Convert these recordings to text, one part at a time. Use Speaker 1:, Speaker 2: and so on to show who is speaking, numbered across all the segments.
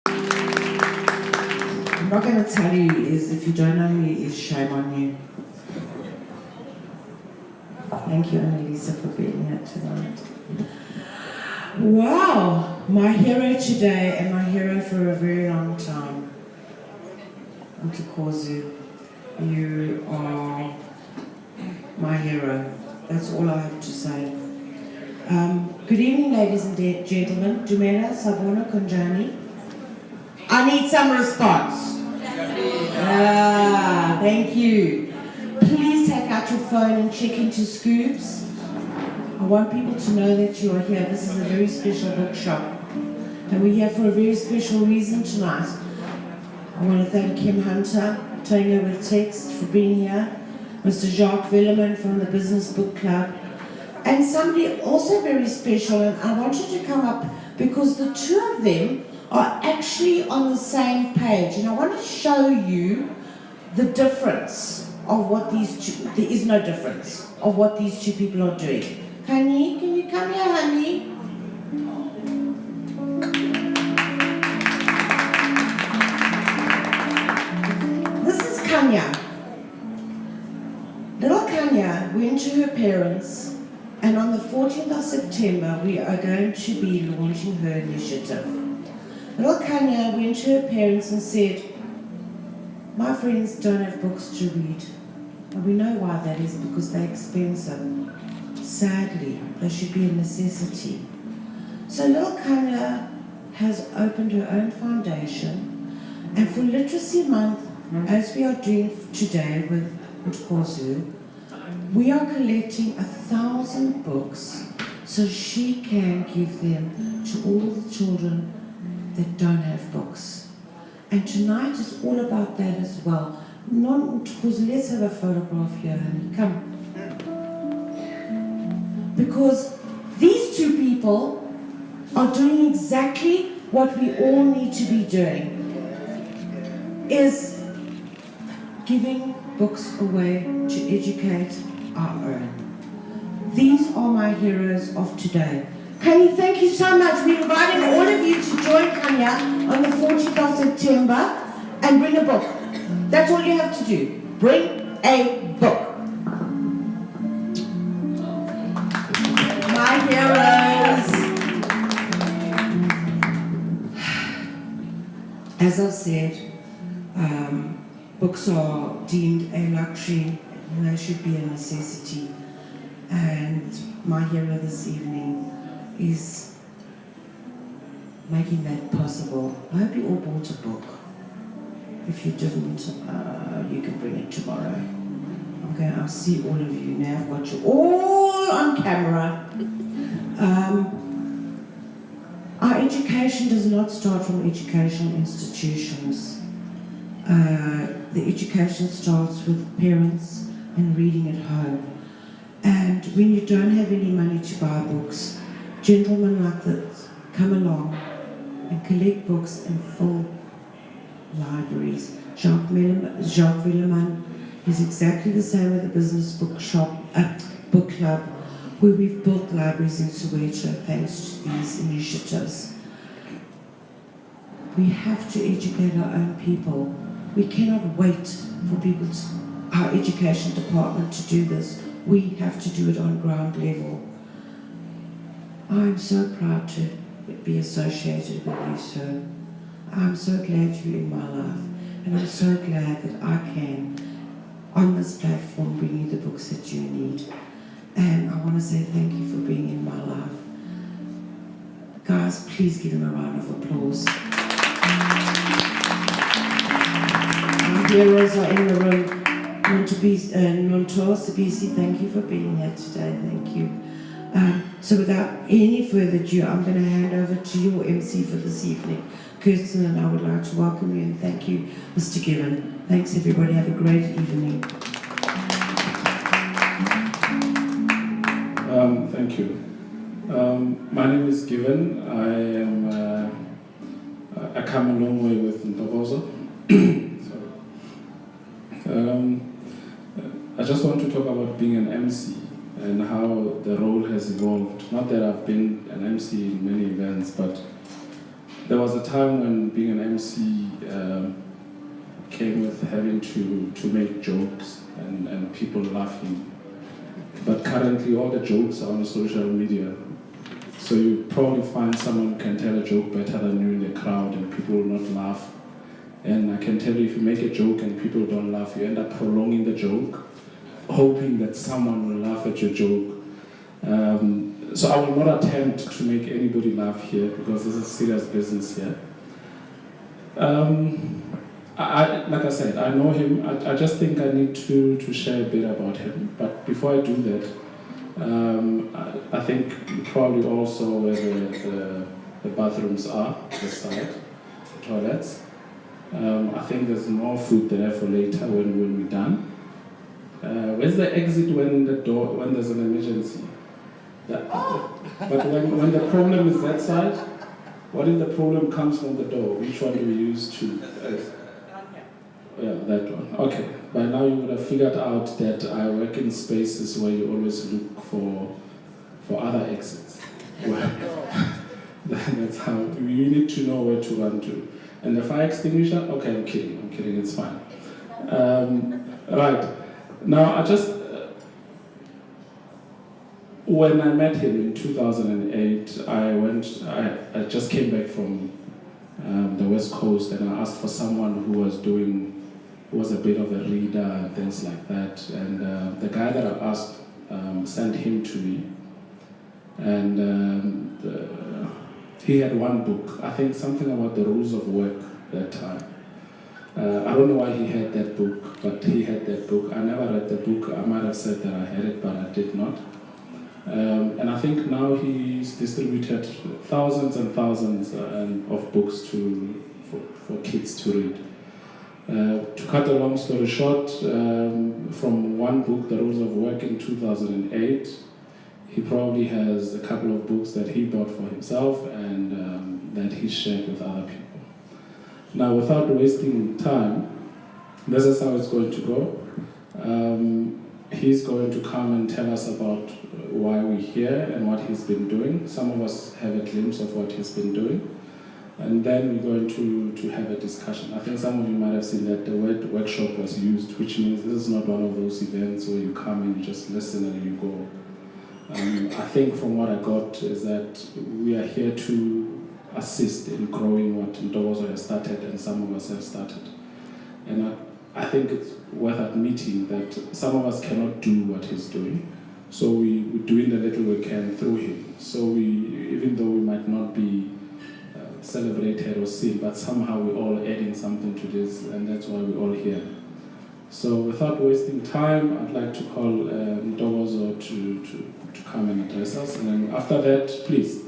Speaker 1: I'm not going to tell you is if you don't know me, is shame on you. Thank you, Annalisa, for being here tonight. Wow, my hero today and my hero for a very long time. Nontokozi, you are my hero. That's all I have to say. Good evening, ladies and gentlemen. Dumela, Sabona, Kunjani. I need some response. Thank you. Please take out your phone and check into Scoops. I want people to know that you are here. This is a very special bookshop. And we're here for a very special reason tonight. I want to thank Kim Hunter, Tonya with Text, for being here. Mr. Jacques Villeman from the Business Book Club. And somebody also very special, and I want you to come up because the two of them are actually on the same page. And I want to show you the difference of what these two, there is no difference of what these two people are doing. Honey, can you come here, honey? This is Kanya. Little Kanya went to her parents, and on the 14th of September, we are going to be launching her initiative. Little Kanya went to her parents and said, my friends don't have books to read. And we know why that is, because they're expensive. Sadly, they should be a necessity. So little Kanya has opened her own foundation, and for Literacy Month, as we are doing today with Nontokozi, we are collecting 1,000 books so she can give them to all the children that don't have books. And tonight is all about that as well. Nontokozi, let's have a photograph here, honey. Come. Because these two people are doing exactly what we all need to be doing, is giving books away to educate our own. These are my heroes of today. Kanya, thank you so much. We're inviting all of you to join Kanya on the 14th of September and bring a book. That's all you have to do. Bring a book. My heroes. As I said, books are deemed a luxury and they should be a necessity. And my hero this evening is making that possible. I hope you all bought a book. If you didn't, you can bring it tomorrow. Okay, I'll see all of you now. I've got you all on camera. Our education does not start from educational institutions. The education starts with parents and reading at home. And when you don't have any money to buy books, gentlemen like this come along and collect books and fill libraries. Jacques Villeman is exactly the same with the Business Book Club, where we've built libraries in Soweto thanks to these initiatives. We have to educate our own people. We cannot wait for our education department to do this. We have to do it on ground level. I'm so proud to be associated with you, sir. I'm so glad you're in my life, and I'm so glad that I can, on this platform, bring you the books that you need. And I want to say thank you for being in my life. Guys, please give them a round of applause. Our heroes are in the room. Nontokozi, thank you for being here today. Thank you. So without any further ado, I'm going to hand over to your MC for this evening, Kirsten, and I would like to welcome you and thank you, Mr. Given. Thanks, everybody. Have a great evening.
Speaker 2: Thank you. My name is Given. I come a long way with Nontokozi. I just want to talk about being an MC and how the role has evolved. Not that I've been an MC in many events, but there was a time when being an MC came with having to make jokes and people laughing. But currently all the jokes are on social media. So you probably find someone who can tell a joke better than you in the crowd and people will not laugh. And I can tell you, if you make a joke and people don't laugh, you end up prolonging the joke, hoping that someone will laugh at your joke. So I will not attempt to make anybody laugh here because this is serious business here. Like I said, I know him. I just think I need to share a bit about him. But before I do that, I think you probably all saw where the bathrooms are, this side, the toilets. I think there's more food there for later when we're done. Where's the exit when there's an emergency? But when the problem is that side, what if the problem comes from the door? Which one do we use to? Yeah, that one. Okay. By now you would have figured out that I work in spaces where you always look for other exits. Well, that's how you need to know where to run to. And the fire extinguisher? Okay, I'm kidding, it's fine. Right. Now, when I met him in 2008, I just came back from the West Coast and I asked for someone who was a bit of a reader and things like that. And the guy that I asked sent him to me. And he had one book, I think something about the rules of work that time. I don't know why he had that book, but he had that book. I never read the book. I might have said that I had it, but I did not. And I think now he's distributed thousands and thousands of books for kids to read. To cut a long story short, from one book, The Rules of Work in 2008, he probably has a couple of books that he bought for himself and that he shared with other people. Now, without wasting time, this is how it's going to go. He's going to come and tell us about why we're here and what he's been doing. Some of us have a glimpse of what he's been doing. And then we're going to have a discussion. I think some of you might have seen that the word workshop was used, which means this is not one of those events where you come and you just listen and you go. I think from what I got is that we are here to assist in growing what Nontokozi has started and some of us have started. And I think it's worth admitting that some of us cannot do what he's doing. So we're doing the little we can through him. So even though we might not be celebrated or seen, but somehow we're all adding something to this, and that's why we're all here. So without wasting time, I'd like to call Nontokozi to come and address us. And then after that, please,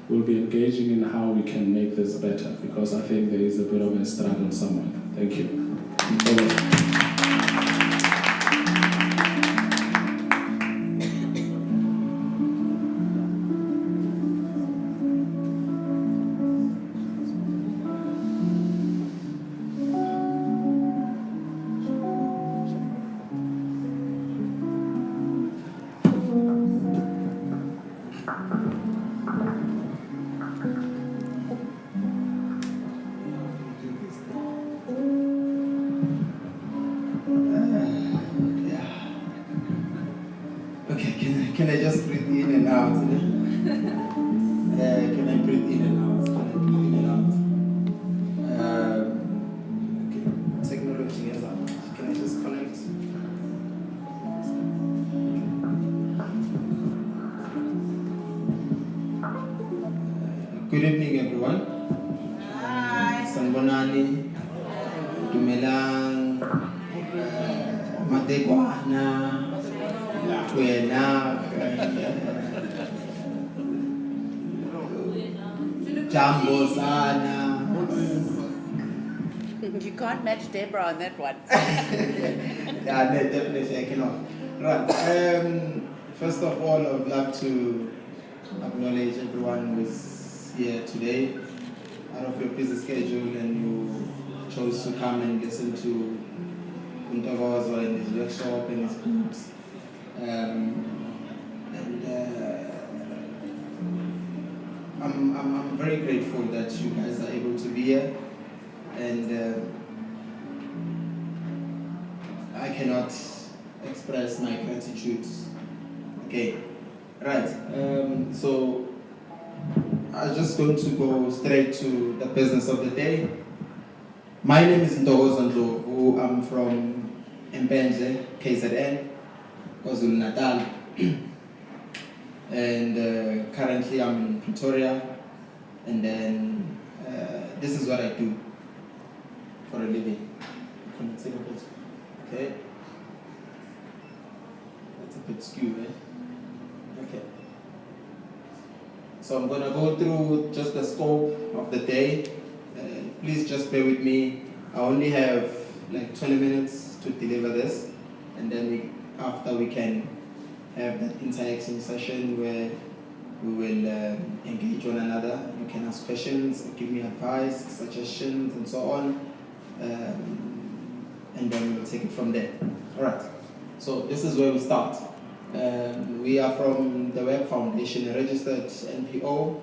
Speaker 2: we'll be engaging in how we can make this better, because I think there is a bit of a struggle somewhere. Thank you.
Speaker 3: Can I just breathe in and out? Can I breathe in and out? Can I breathe in and out? Okay. Technology is out. Can I just connect? Good evening, everyone.
Speaker 4: Hi.
Speaker 3: Sanbonani, Dumelang, Matekwana, Jambo sana.
Speaker 4: You can't match Deborah on that one.
Speaker 3: Yeah, no, definitely I cannot. Right. First of all, I would like to acknowledge everyone who is here today out of your busy schedule and you chose to come and listen to Nontokozi and his workshop and his books. I'm very grateful that you guys are able to be here, and I cannot express my gratitude. Okay, right. So I'm just going to go straight to the business of the day. My name is Nontokozi Ndlovu. I'm from Mpenze, KZN, KwaZulu-Natal. And currently I'm in Pretoria, and then this is what I do for a living. Can you take a bit? Okay. That's a bit skewed, eh? Okay. So I'm gonna go through just the scope of the day. Please just bear with me. I only have like 20 minutes to deliver this, and then after we can have that interaction session where we will engage one another. You can ask questions, give me advice, suggestions, and so on, and then we'll take it from there. All right. So this is where we start. We are from the Web Foundation, a registered NPO.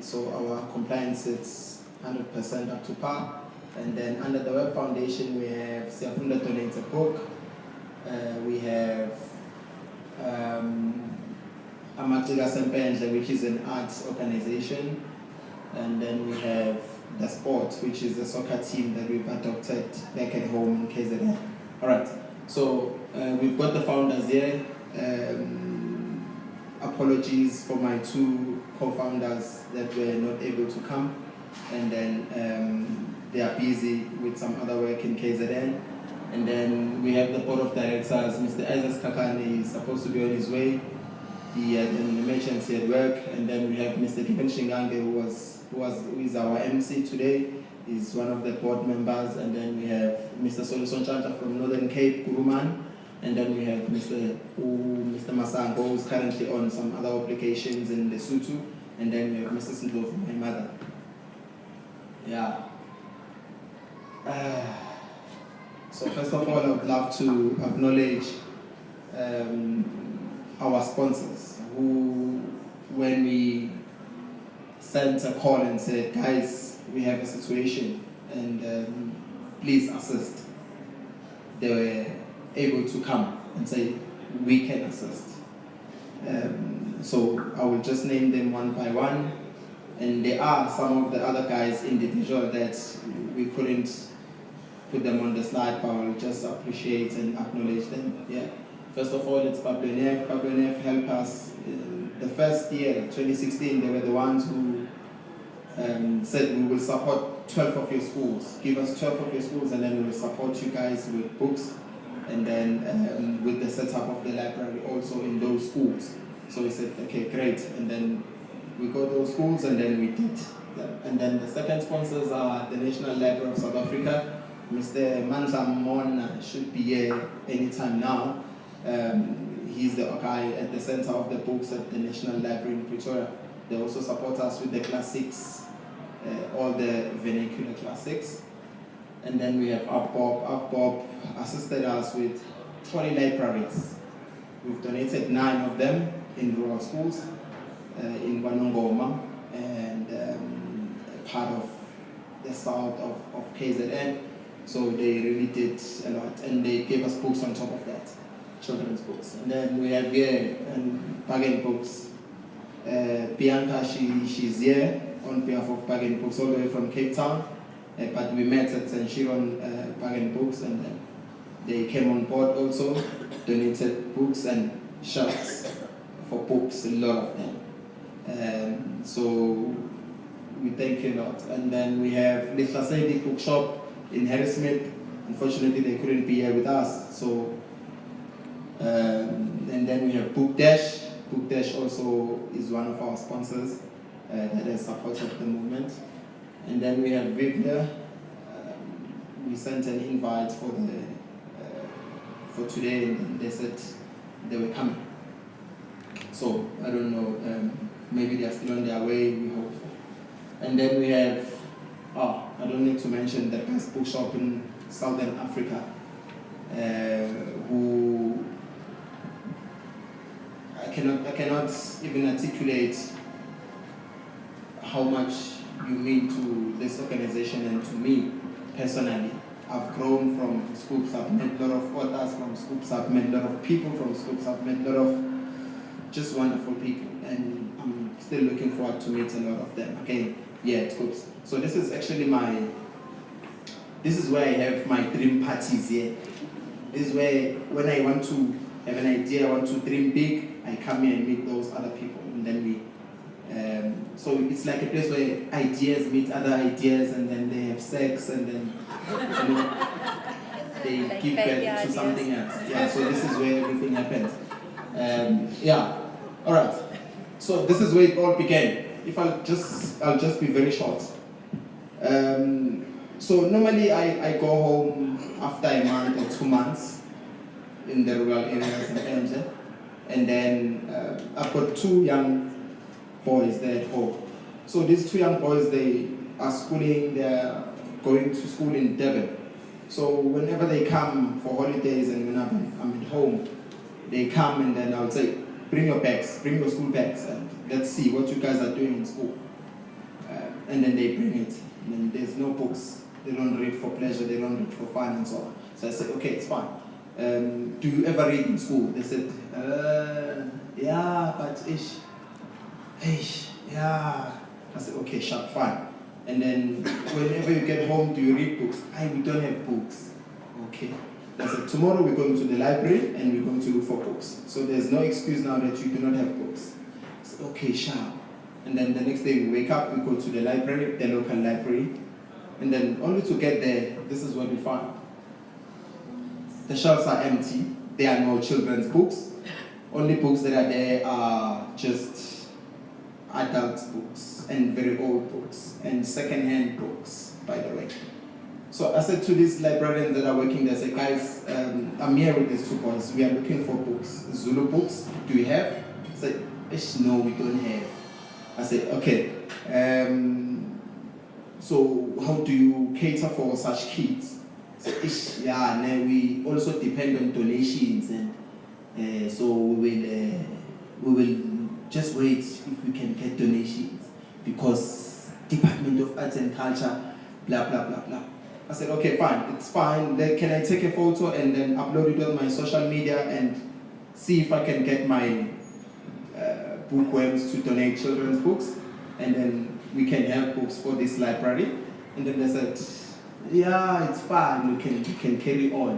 Speaker 3: So our compliance is 100% up to par. And then under the Web Foundation, we have Siyafunda donates a book. We have Untitled Chapter, which is an arts organization. And then we have the sport, which is a soccer team that we've adopted back at home in KZN. All right. So we've got the founders here. Apologies for my two co-founders that were not able to come, and then they are busy with some other work in KZN. And then we have the board of directors. Mr. Isaac Kakane is supposed to be on his way. He had an emergency at work. And then we have Mr. Kevin Shingange, who is our MC today. He's one of the board members. And then we have Mr. Soluson Chanta from Northern Cape, Kuruman. And then we have Mr. Masango, who's currently on some other obligations in Lesotho. And then we have Mr. Ndlovu, my mother. Yeah. So first of all, I would love to acknowledge our sponsors who, when we sent a call and said, guys, we have a situation and please assist, they were able to come and say, we can assist. So I will just name them one by one. And there are some of the other guys individual that we couldn't put them on the slide, but I will just appreciate and acknowledge them. Yeah. First of all, it's Pablo Neff. Pablo Neff helped us in the first year, 2016. They were the ones who said we will support 12 of your schools. Give us 12 of your schools, and then we will support you guys with books, and then with the setup of the library also in those schools. So we said, okay, great. And then we got those schools, and then we did them. And then the second sponsors are the National Library of South Africa. Mr. Mandla Mona should be here anytime now. He's the guy at the center of the books at the National Library in Pretoria. They also support us with the classics, all the vernacular classics. And then we have Upbob assisted us with 40 libraries. We've donated 9 of them in rural schools, in Wanongoma, and part of the south of KZN. So they really did a lot, and they gave us books on top of that, children's books. And then we have here Bargain Books. Bianca, she's here on behalf of Bargain Books, all the way from Cape Town. But we met at St. Chiron Bargain Books, and then they came on board also, donated books and shelves for books, a lot of them. So we thank you a lot. And then we have Little Sadie Bookshop in Harrismith. Unfortunately, they couldn't be here with us. So, and then we have Book Dash. Book Dash also is one of our sponsors that has supported the movement. And then we have Vivda. We sent an invite for today, and they said they were coming. So I don't know. Maybe they are still on their way. We hope. And then we have. I don't need to mention the best bookshop in Southern Africa, who I cannot even articulate how much you mean to this organization and to me personally. I've grown from Scoops, I've met a lot of authors from Scoops, I've met a lot of people from Scoops, I've met a lot of just wonderful people, and I'm still looking forward to meet a lot of them again. Yeah, Scoops. So this is actually this is where I have my dream parties here. This is where, when I want to have an idea, I want to dream big, I come here and meet those other people, and then we. So it's like a place where ideas meet other ideas, and then they have sex, and then they
Speaker 4: Like
Speaker 3: give
Speaker 4: baby
Speaker 3: birth to
Speaker 4: ideas.
Speaker 3: something else. Yeah. So this is where everything happens. Yeah. All right. So this is where it all began. If I'll just be very short. So normally I go home after a month or 2 months in the rural areas in Emze, and then I've got 2 young boys there at home. So these 2 young boys, they are schooling, they're going to school in Durban. So whenever they come for holidays and when I'm at home, they come and then I'll say, bring your bags, bring your school bags, and let's see what you guys are doing in school. And then they bring it, and then there's no books. They don't read for pleasure, they don't read for fun and so on. So I said, okay, it's fine. Do you ever read in school? They said, yeah, but yeah. I said, okay, sharp, fine. And then whenever you get home, do you read books? We don't have books. Okay. I said, tomorrow we're going to the library and we're going to look for books. So there's no excuse now that you do not have books. I said, okay, sharp. And then the next day we wake up, we go to the library, the local library. And then only to get there, this is what we find. The shelves are empty. There are no children's books. Only books that are there are just adult books and very old books and second-hand books, by the way. So I said to these librarians that are working there, I said, guys, I'm here with these 2 boys. We are looking for books. Zulu books, do we have? I said, no, we don't have. I said, okay. So how do you cater for such kids? I said, yeah, we also depend on donations, and so we will just wait if we can get donations, because Department of Arts and Culture, blah, blah, blah, blah. I said, okay, fine, it's fine. Then can I take a photo and then upload it on my social media and see if I can get my bookworms to donate children's books, and then we can have books for this library? And then they said, yeah, it's fine, you can carry on.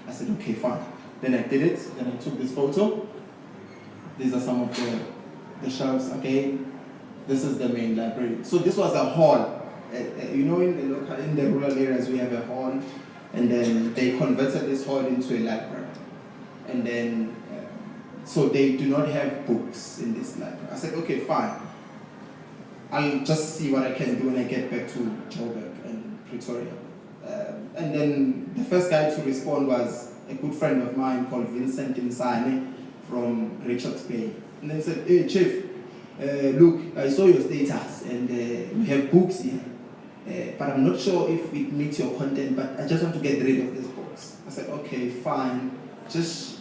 Speaker 3: I said, okay, fine. Then I did it, then I took this photo. These are some of the shelves, okay? This is the main library. So this was a hall. In the rural areas we have a hall, and then they converted this hall into a library. And then, so they do not have books in this library. I said, okay, fine. I'll just see what I can do when I get back to Joburg and Pretoria. And then the first guy to respond was a good friend of mine called Vincent Insane from Richards Bay. And then he said, hey, Chief, look, I saw your status, and we have books here. But I'm not sure if it meets your content, but I just want to get rid of these books. I said, okay, fine. Just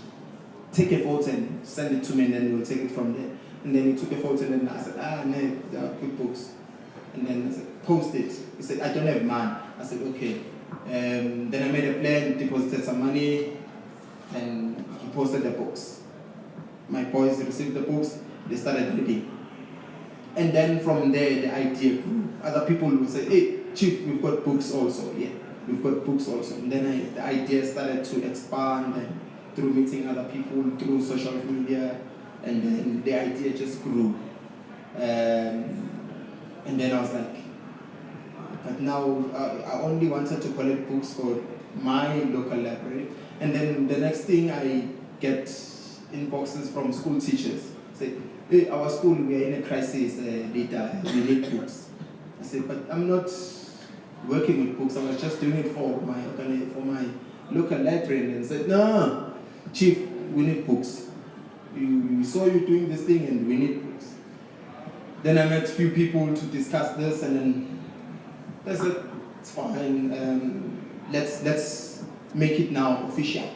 Speaker 3: take a photo and send it to me, and then we'll take it from there. And then he took a photo, and then I said, no, they are good books. And then I said, post it. He said, I don't have mine. I said, okay. Then I made a plan, deposited some money, and he posted the books. My boys received the books, they started reading. And then from there, the idea grew. Other people would say, hey, Chief, we've got books also. Yeah, we've got books also. And then the idea started to expand, and through meeting other people, through social media, and then the idea just grew. And then I was like, but now I only wanted to collect books for my local library. And then the next thing, I get inboxes from school teachers. Say, hey, our school, we are in a crisis, leader, we need books. I said, but I'm not working with books, I was just doing it for my local library. And said, no, Chief, we need books. We saw you doing this thing and we need books. Then I met a few people to discuss this, and then I said, it's fine, let's make it now official.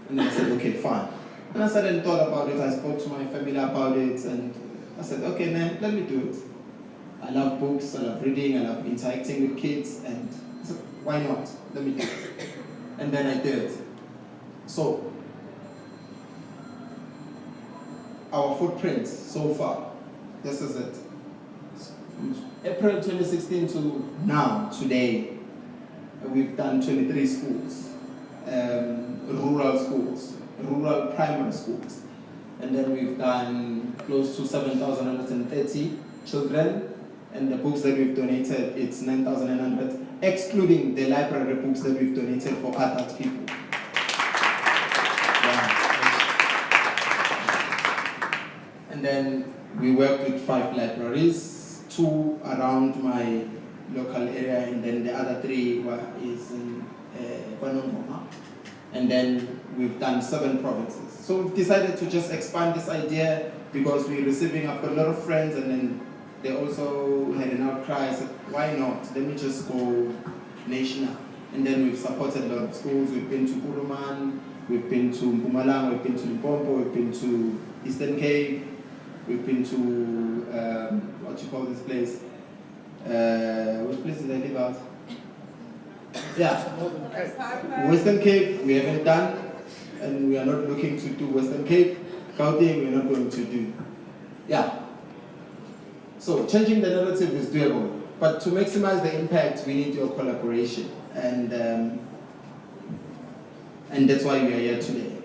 Speaker 3: And I said, okay, fine. And I sat and thought about it, I spoke to my family about it, and I said, okay, man, let me do it. I love books, I love reading, I love interacting with kids, and so why not? Let me do it. And then I did it. So, our footprint so far, this is it. From April 2016 to now, today, we've done 23 schools, rural primary schools. And then we've done close to 7,130 children, and the books that we've donated, it's 9,900, excluding the library books that we've donated for adult people. And then we worked with 5 libraries, 2 around my local area, and then the other 3 is in Nontokozi. And then we've done 7 provinces. So we've decided to just expand this idea because I've got a lot of friends, and then they also had an outcry. I said, why not? Let me just go national. And then we've supported a lot of schools. We've been to Kuruman, we've been to Mpumalanga, we've been to Limpopo, we've been to Eastern Cape, we've been to, what you call this place? Which place did I leave out? Yeah, Western Cape we haven't done, and we are not looking to do Western Cape. Gauteng we're not going to do. Yeah. So changing the narrative is doable, but to maximize the impact, we need your collaboration, and that's why we are here today.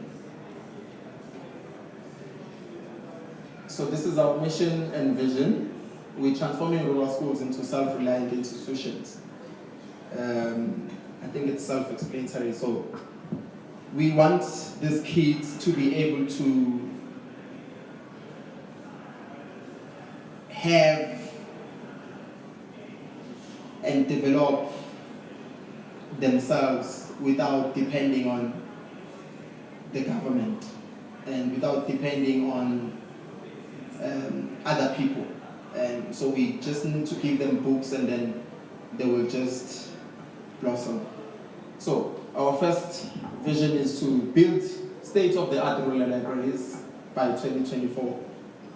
Speaker 3: So this is our mission and vision. We're transforming rural schools into self-reliant institutions. I think it's self-explanatory. So we want these kids to be able to have and develop themselves without depending on the government and without depending on other people. And so we just need to give them books, and then they will just blossom. So our first vision is to build state-of-the-art rural libraries by 2024.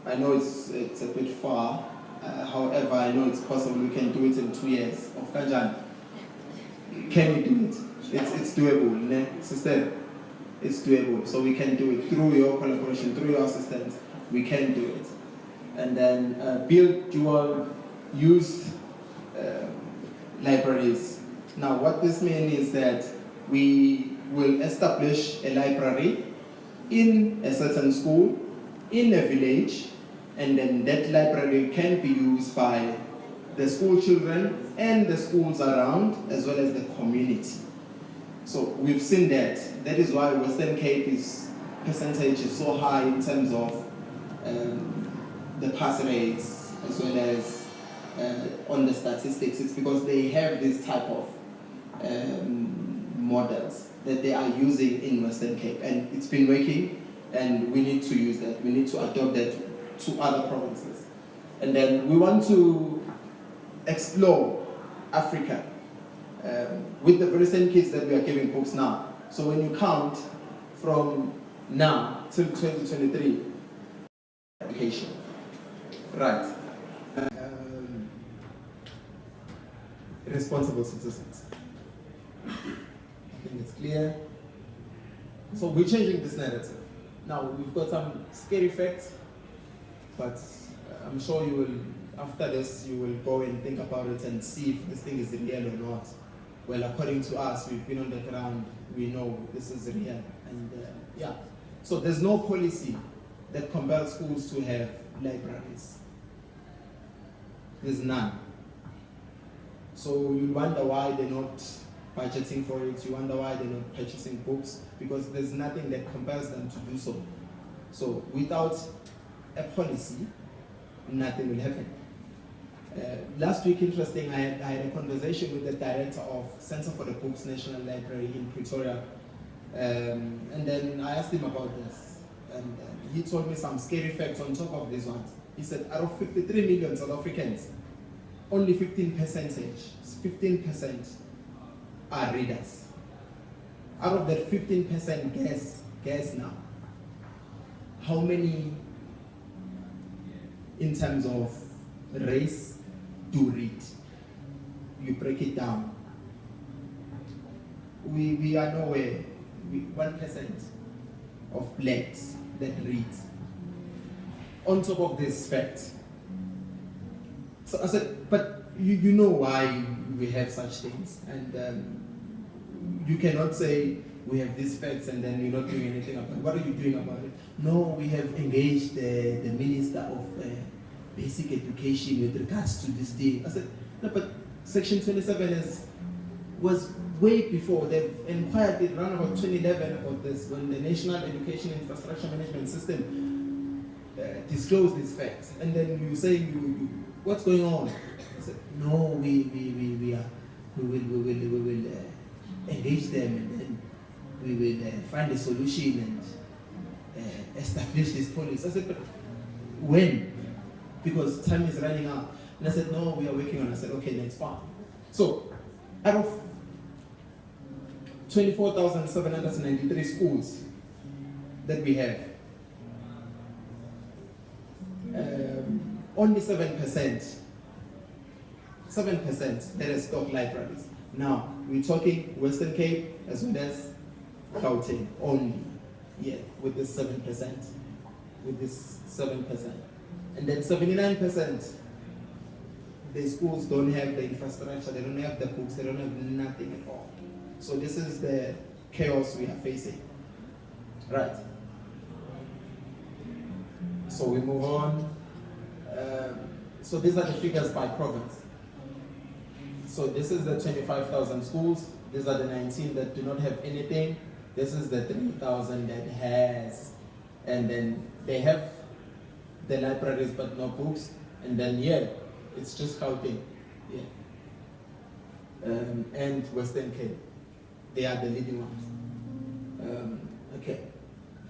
Speaker 3: I know it's a bit far, however, I know it's possible. We can do it in 2 years. Of Kanjan, can we do it? It's doable, ne? Sister, it's doable. So we can do it through your collaboration, through your assistance. We can do it. And then build dual-use libraries. Now, what this means is that we will establish a library in a certain school, in a village, and then that library can be used by the school children and the schools around, as well as the community. So we've seen that. That is why Western Cape's percentage is so high in terms of the pass rates, as well as on the statistics. It's because they have this type of models that they are using in Western Cape, and it's been working, and we need to use that. We need to adopt that to other provinces. And then we want to explore Africa with the very same kids that we are giving books now. So when you count from now till 2023, education. Right. Responsible citizens. I think it's clear. So we're changing this narrative. Now we've got some scary facts, but I'm sure you will, after this, you will go and think about it and see if this thing is real or not. Well, according to us, we've been on the ground, we know this is real. And yeah, so there's no policy that compels schools to have libraries. There's none. So you wonder why they're not budgeting for it, you wonder why they're not purchasing books, because there's nothing that compels them to do so. So without a policy, nothing will happen. Last week, interesting, I had a conversation with the director of Center for the Books National Library in Pretoria, and then I asked him about this, and he told me some scary facts on top of these ones. He said, out of 53 million South Africans, only 15% are readers. Out of that 15%, guess now, how many in terms of race, do read. You break it down. We are nowhere. 1% of blacks that read. On top of this fact. So I said, but you know why we have such things. And you cannot say we have these facts and then you're not doing anything about it. What are you doing about it? No, we have engaged the Minister of Basic Education with regards to this thing. I said, no, but Section 27 was way before. They've inquired it around about 2011 about this, when the National Education Infrastructure Management System disclosed these facts. And then you say, what's going on? I said, no, we will engage them, and then we will find a solution and establish this policy. I said, but when? Because time is running out. And I said, no, we are working on it. I said, okay, that's fine. So, out of 24,793 schools that we have, only 7% that are stock libraries. Now, we're talking Western Cape as well as Gauteng only, with this 7%. And then 79%, the schools don't have the infrastructure, they don't have the books, they don't have nothing at all. So this is the chaos we are facing. Right. So we move on. So these are the figures by province. So this is the 25,000 schools. These are the 19 that do not have anything. This is the 3,000 that has. And then they have the libraries but no books. And then it's just Gauteng. And Western Cape. They are the leading ones. Okay.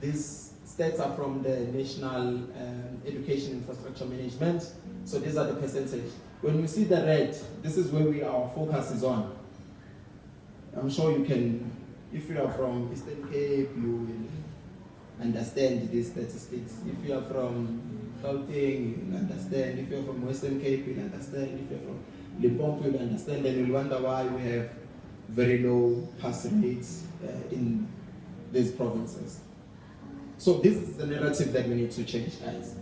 Speaker 3: These stats are from the National Education Infrastructure Management. So these are the percentage. When you see the red, this is where our focus is on. I'm sure you can, if you are from Eastern Cape, you will understand these statistics. If you are from Gauteng, you will understand. If you are from Western Cape, you will understand. If you are from Limpopo, you will understand. Then you'll wonder why we have very low pass rates in these provinces. So this is the narrative that we need to change, guys.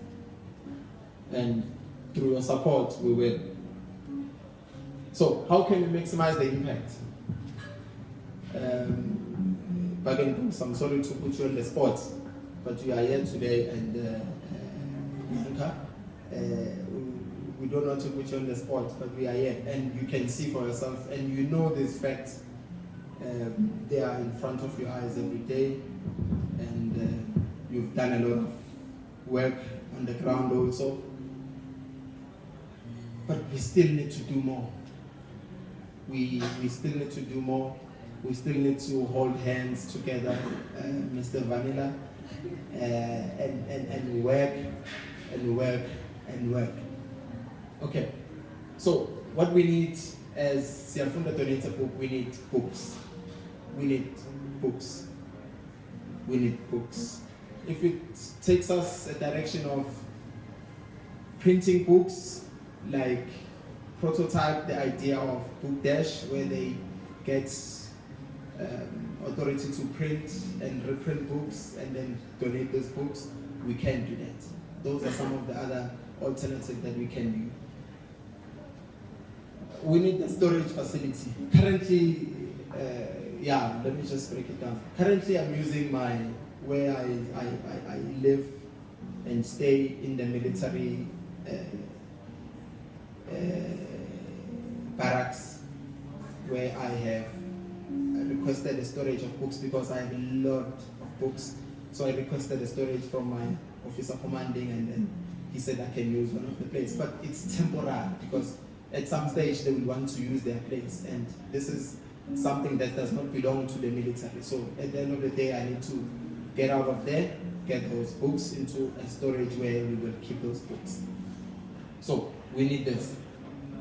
Speaker 3: And through your support, we will. So how can we maximize the impact? I'm sorry to put you on the spot, but you are here today, and Bianca, we don't want to put you on the spot, but we are here, and you can see for yourself, and you know these facts. They are in front of your eyes every day, and you've done a lot of work on the ground also. But we still need to do more. We still need to do more. We still need to hold hands together, Mr. Vanilla, and work, and work, and work. Okay, so what we need as Siyafunda donates a book, we need books. We need books. We need books. If it takes us a direction of printing books, like prototype the idea of Book Dash, where they get authority to print and reprint books and then donate those books, we can do that. Those are some of the other alternatives that we can do. We need the storage facility. Currently, let me just break it down. Currently, I'm using where I live and stay in the military barracks, where I have requested a storage of books because I have a lot of books. So I requested a storage from my officer commanding, and then he said I can use one of the places. But it's temporary because at some stage they will want to use their place, and this is something that does not belong to the military. So at the end of the day, I need to get out of there, get those books into a storage where we will keep those books. So we need this.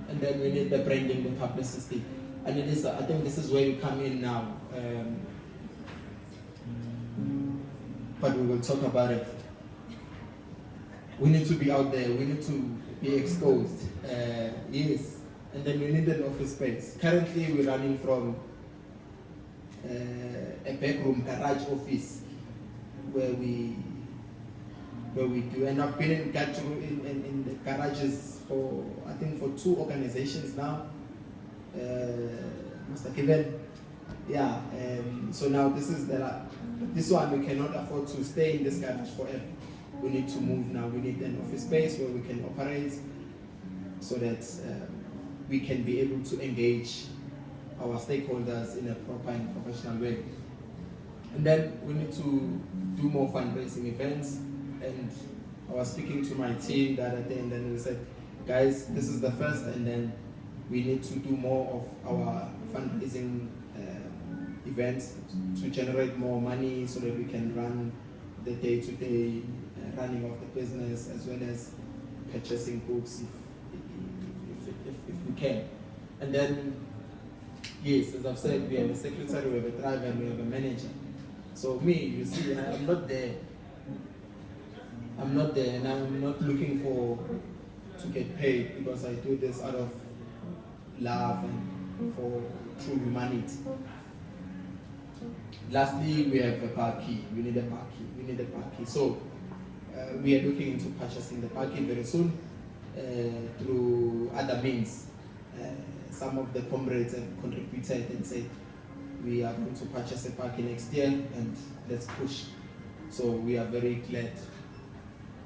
Speaker 3: And then we need the branding, the publicity. And it is, I think this is where you come in now. But we will talk about it. We need to be out there. We need to be exposed. Yes, and then you need an office space. Currently, we're running from a backroom garage office where we do, and I've been in the garages for, I think, for 2 organizations now. Mr. Kevin, yeah. So now this one we cannot afford to stay in this garage forever. We need to move now. We need an office space where we can operate, so that we can be able to engage our stakeholders in a proper and professional way. And then we need to do more fundraising events. And I was speaking to my team the other day, and then we said, guys, this is the first, and then we need to do more of our fundraising events to generate more money, so that we can run the day-to-day running of the business, as well as purchasing books if we can. And then, yes, as I've said, we have a secretary, we have a driver, and we have a manager. So me, you see, I'm not there, and I'm not looking to get paid, because I do this out of love and for true humanity. Lastly, we have a parquet. We need a parquet. So we are looking into purchasing the parquet very soon through other means. Some of the comrades have contributed and said we are going to purchase a parquet next year, and let's push. So we are very glad.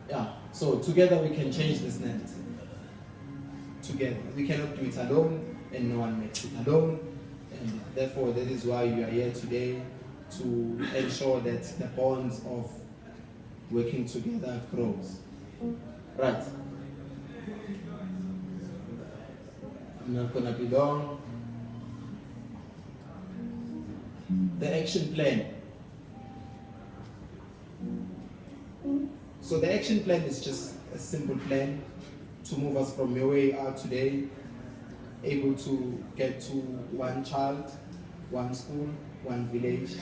Speaker 3: Yeah. So together we can change this narrative. Together, we cannot do it alone, and no one makes it alone. And therefore, that is why you are here today, to ensure that the bonds of working together grows. Right. I'm not gonna be long. The action plan. So the action plan is just a simple plan to move us from where we are today, able to get to one child, one school, one village,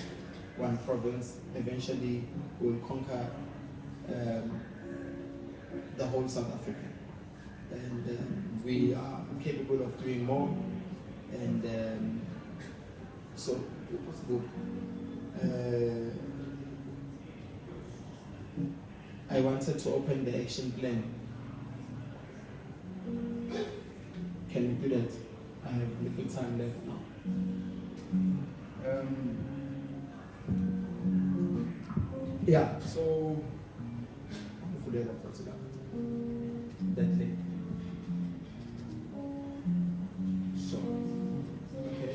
Speaker 3: one province. Eventually, we'll conquer the whole South Africa. And we are capable of doing more. And so, I wanted to open the action plan. Can we do that? I have little time left now. Yeah, so that late. So, okay.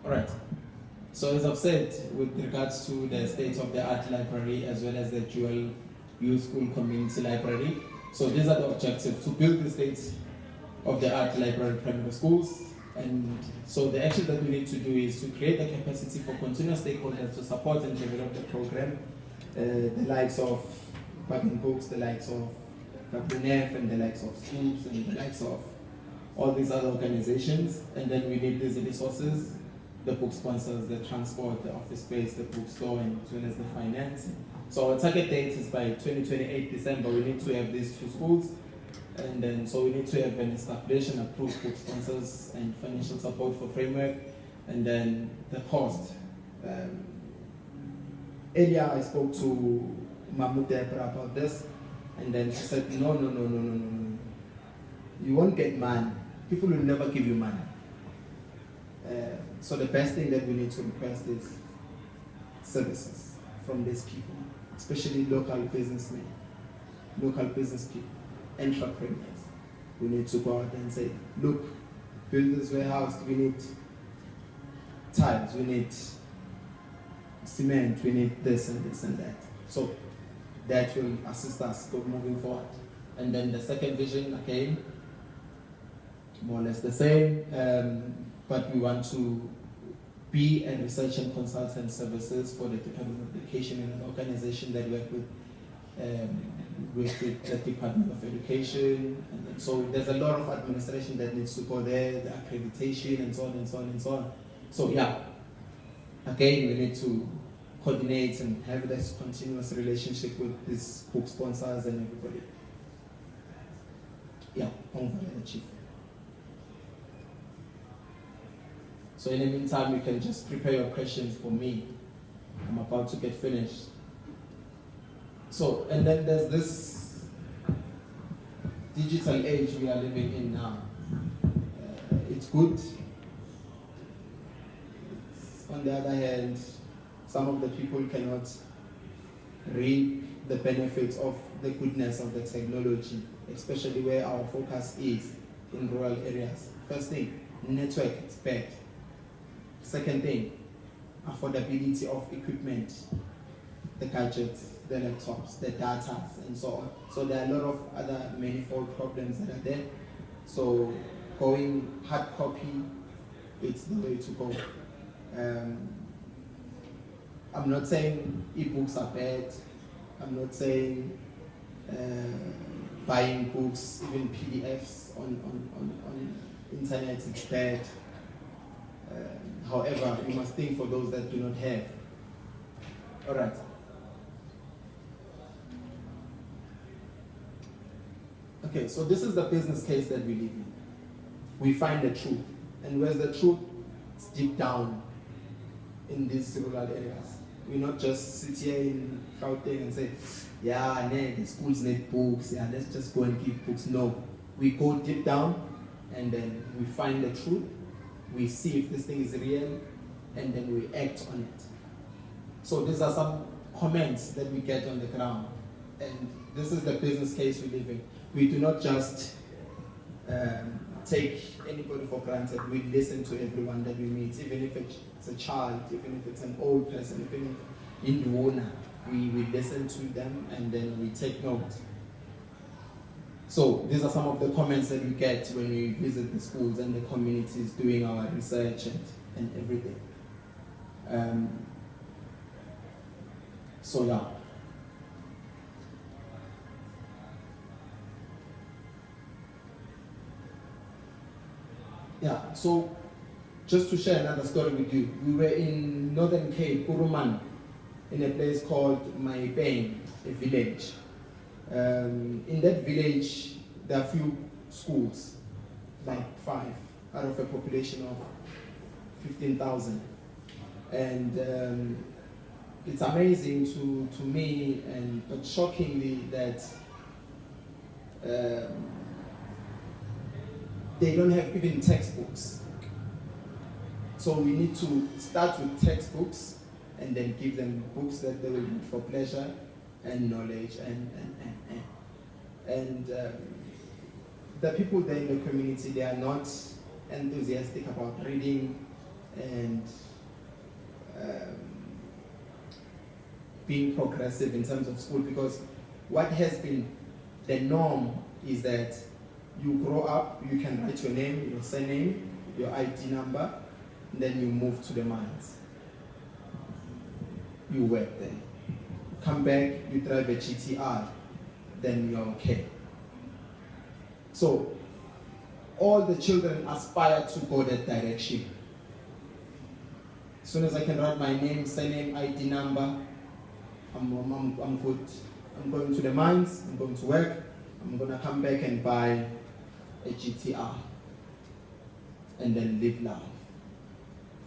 Speaker 3: All right. So as I've said, with regards to the state-of-the-art library, as well as the dual youth school community library, so these are the objectives: to build the state-of-the-art library primary schools. And so the action that we need to do is to create the capacity for continuous stakeholders to support and develop the program, the likes of Bagging Books, the likes of Bakunef, and the likes of schools, and the likes of all these other organizations. And then we need these resources: the book sponsors, the transport, the office space, the bookstore, and as well as the finance. So our target date is by 2028 December. We need to have these 2 schools, and then so we need to have an established and approved book sponsors and financial support for framework, and then the cost. Earlier I spoke to Mamu Debra about this, and then she said, no. You won't get money. People will never give you money. So the best thing that we need to request is services from these people, especially local businessmen, local business people, entrepreneurs. We need to go out and say, look, build this warehouse, we need tiles, we need cement, we need this and this and that. So that will assist us moving forward. And then the second vision, again, more or less the same, but we want to be a research and consultant services for the Department of Education, and an organization that work with with the Department of Education, and so there's a lot of administration that needs to go there, the accreditation and so on and so on and so on. So yeah, again, we need to coordinate and have this continuous relationship with these book sponsors and everybody. Yeah, over the chief. So in the meantime, you can just prepare your questions for me. I'm about to get finished. So, and then there's this digital age we are living in now. It's good. On the other hand, some of the people cannot reap the benefits of the goodness of the technology, especially where our focus is in rural areas. First thing, network, it's bad. Second thing, affordability of equipment, the gadgets, the laptops, the data, and so on. So there are a lot of other manifold problems that are there. So going hard copy, it's the way to go. I'm not saying e-books are bad. I'm not saying buying books, even PDFs on internet is bad. However, we must think for those that do not have. All right. Okay, so this is the business case that we live in. We find the truth. And where's the truth? It's deep down in these rural areas. We not just sit here in Gauteng and say, yeah, the schools need books, yeah, let's just go and give books. No, we go deep down and then we find the truth, we see if this thing is real, and then we act on it. So these are some comments that we get on the ground. And this is the business case we live in. We do not just take anybody for granted. We listen to everyone that we meet, even if it's a child, even if it's an old person, even in the owner. We listen to them and then we take note. So these are some of the comments that we get when we visit the schools and the communities doing our research and everything. So yeah. Yeah, so just to share another story with you, we were in Northern Cape, Kuruman, in a place called Maipeng, a village. In that village, there are few schools, like 5 out of a population of 15,000. And it's amazing to me, but shockingly, that they don't have even textbooks. So we need to start with textbooks and then give them books that they will read for pleasure and knowledge and the people there in the community, they are not enthusiastic about reading and being progressive in terms of school, because what has been the norm is that you grow up, you can write your name, your surname, your ID number, and then you move to the mines. You work there. Come back, you drive a GTR, then you're okay. So, all the children aspire to go that direction. As soon as I can write my name, surname, ID number, I'm good. I'm going to the mines, I'm going to work, I'm going to come back and buy a GTR and then live life.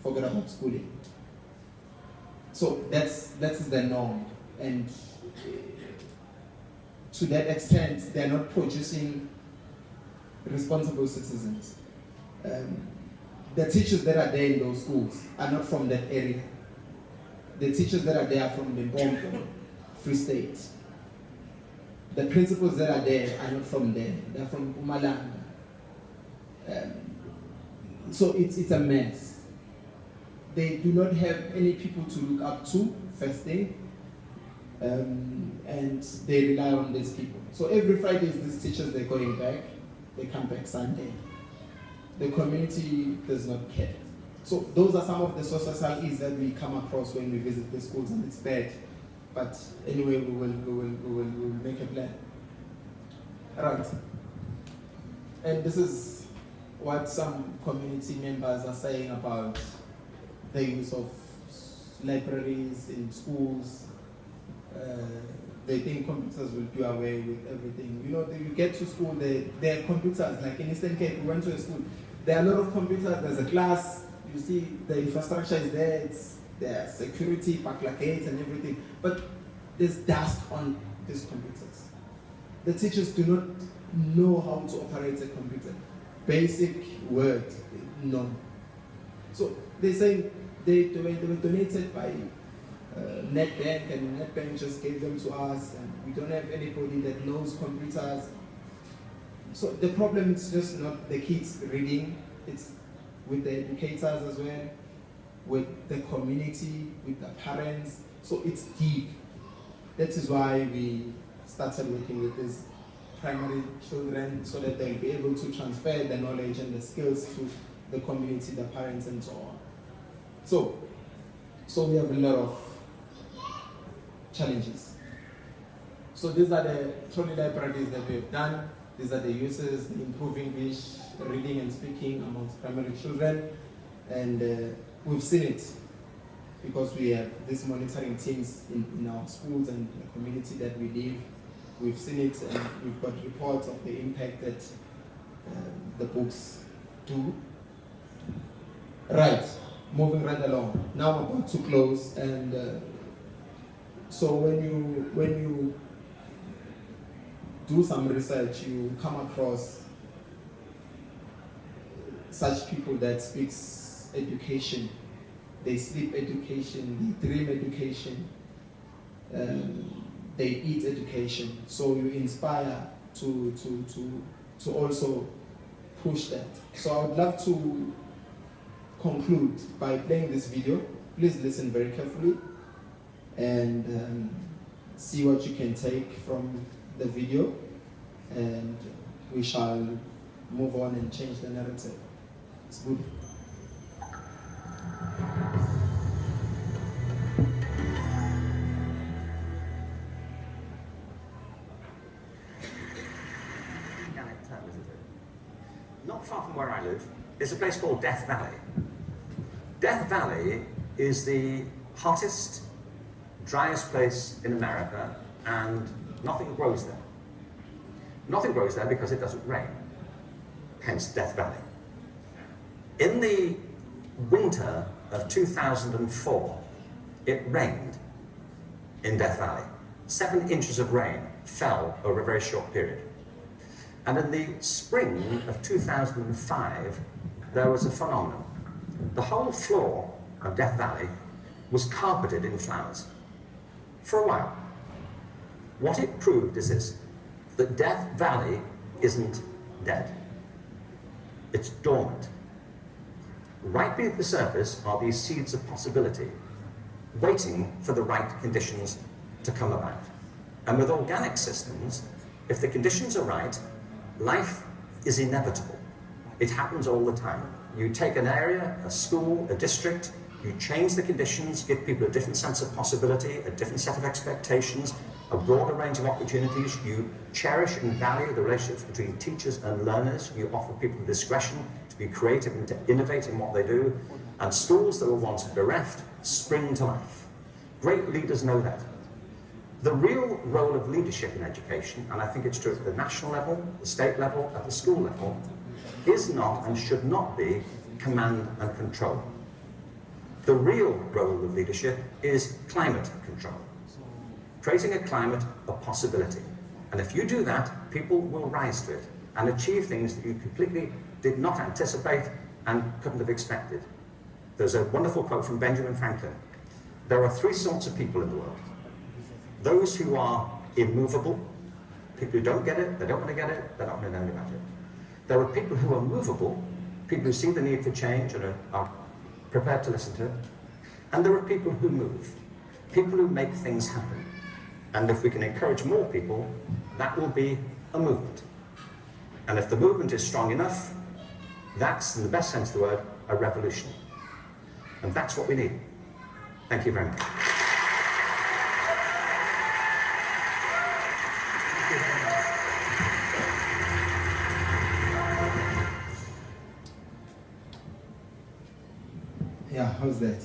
Speaker 3: Forget about schooling. So that is the norm, and to that extent, they're not producing responsible citizens. The teachers that are there in those schools are not from that area. The teachers that are there are from the Limpopo, Free State. The principals that are there are not from there. They're from Mpumalanga. So it's a mess. They do not have any people to look up to, first thing, and they rely on these people. So every Friday, these teachers, they're going back, they come back Sunday. The community does not care. So those are some of the social ills that we come across when we visit the schools, and it's bad. But anyway, we will make a plan. Right. And this is what some community members are saying about the use of libraries in schools. They think computers will do away with everything. You know, you get to school, they have computers. Like in Eastern Cape, we went to a school. There are a lot of computers. There's a class. You see, the infrastructure is there. There's security, backlock gates, and everything. But there's dust on these computers. The teachers do not know how to operate a computer. Basic Word, no. So they say they were donated by NetBank, and NetBank just gave them to us, and we don't have anybody that knows computers. So the problem is just not the kids reading, it's with the educators as well, with the community, with the parents. So it's deep. That is why we started working with these primary children, so that they'll be able to transfer the knowledge and the skills to the community, the parents, and so on. So we have a lot of challenges. So these are the trolley libraries that we have done. These are the uses, the improving English, reading and speaking amongst primary children. And we've seen it because we have these monitoring teams in our schools and the community that we live. We've seen it, and we've got reports of the impact that the books do. Right, moving right along. Now I'm about to close, and so when you do some research, you come across such people that speaks education. They sleep education, they dream education, they eat education. So you inspire to also push that. So I would love to conclude by playing this video. Please listen very carefully and see what you can take from the video, and we shall move on and change the narrative. It's good.
Speaker 5: Not far from where I live is a place called Death Valley. Death Valley is the hottest, driest place in America, and nothing grows there. Nothing grows there because it doesn't rain, hence Death Valley. In the winter of 2004, it rained in Death Valley. 7 inches of rain fell over a very short period. And in the spring of 2005, there was a phenomenon. The whole floor of Death Valley was carpeted in flowers for a while. What it proved is this, that Death Valley isn't dead. It's dormant. Right beneath the surface are these seeds of possibility, waiting for the right conditions to come about. And with organic systems, if the conditions are right, life is inevitable. It happens all the time. You take an area, a school, a district, you change the conditions, give people a different sense of possibility, a different set of expectations, a broader range of opportunities. You cherish and value the relationships between teachers and learners. You offer people discretion to be creative and to innovate in what they do. And schools that were once bereft spring to life. Great leaders know that. The real role of leadership in education, and I think it's true at the national level, the state level, at the school level, is not and should not be command and control. The real role of leadership is climate control. Creating a climate of possibility. And if you do that, people will rise to it and achieve things that you completely did not anticipate and couldn't have expected. There's a wonderful quote from Benjamin Franklin. There are 3 sorts of people in the world. Those who are immovable, people who don't get it, they don't want to get it, they're not going to know about it. There are people who are movable, people who see the need for change and are prepared to listen to it. And there are people who move, people who make things happen. And if we can encourage more people, that will be a movement. And if the movement is strong enough, that's, in the best sense of the word, a revolution. And that's what we need. Thank you very much.
Speaker 3: Yeah, how's that?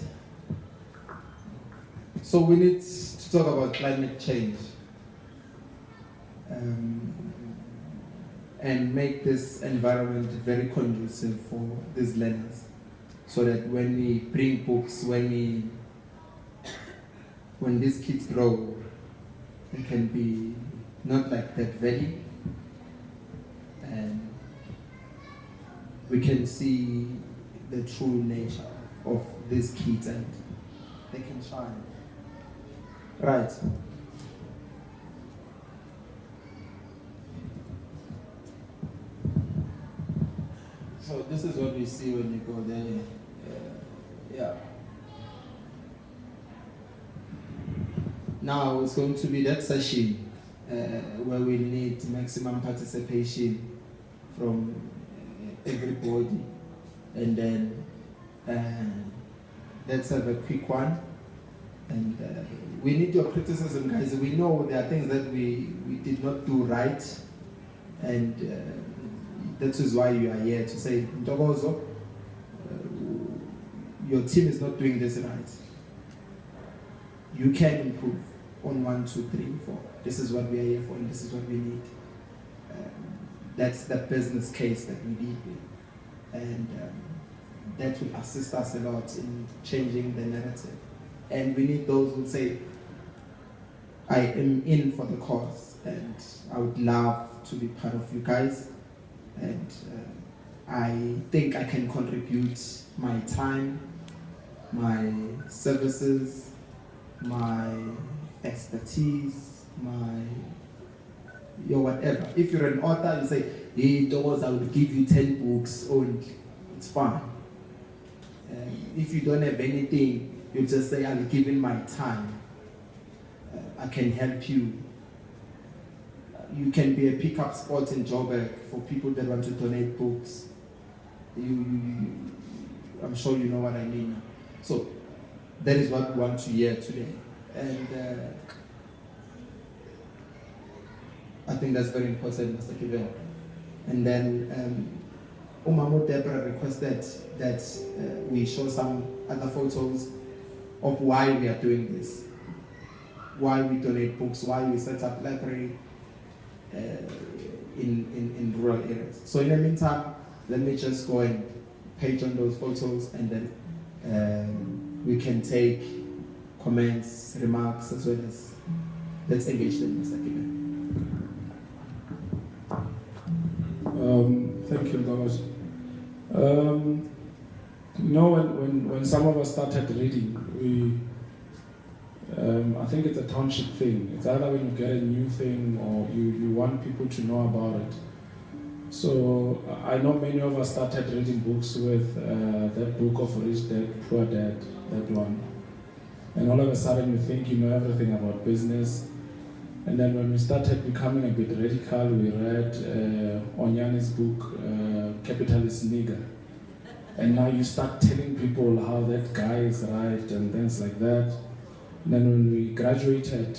Speaker 3: So we need to talk about climate change and make this environment very conducive for these learners, so that when we bring books, when these kids grow, they can be not like that valley, and we can see the true nature of these kids and they can shine. Right. So this is what we see when you go there. Yeah. Now it's going to be that session where we need maximum participation from everybody, and then let's have a quick one. And we need your criticism, guys. We know there are things that we did not do right, and that is why you are here to say, Ntokozo, your team is not doing this right. You can improve on 1, 2, 3, 4. This is what we are here for, and this is what we need. That's the business case that we deal with, and that will assist us a lot in changing the narrative. And we need those who say, I am in for the cause, and I would love to be part of you guys, and I think I can contribute my time, my services, my expertise, your whatever. If you're an author, you say, hey, Ntokozo, I will give you 10 books only. It's fine. If you don't have anything, you just say, I'm giving my time. I can help you. You can be a pickup spot in Joburg for people that want to donate books. I'm sure you know what I mean. So that is what we want to hear today. And I think that's very important, Mr. Kivel. And then Umamo Deborah requested that we show some other photos of why we are doing this, why we donate books, why we set up library in rural areas. So in the meantime, let me just go and page on those photos, and then we can take comments, remarks, as well as let's engage them, Mr. Kibe.
Speaker 2: Thank you, Ntokozo. When some of us started reading, I think it's a township thing. It's either when you get a new thing or you want people to know about it. So I know many of us started reading books with that book of Rich Dad, Poor Dad, that one. And all of a sudden you think you know everything about business. And then when we started becoming a bit radical, we read Onyani's book, Capitalist Nigger. And now you start telling people how that guy is right and things like that. And then when we graduated,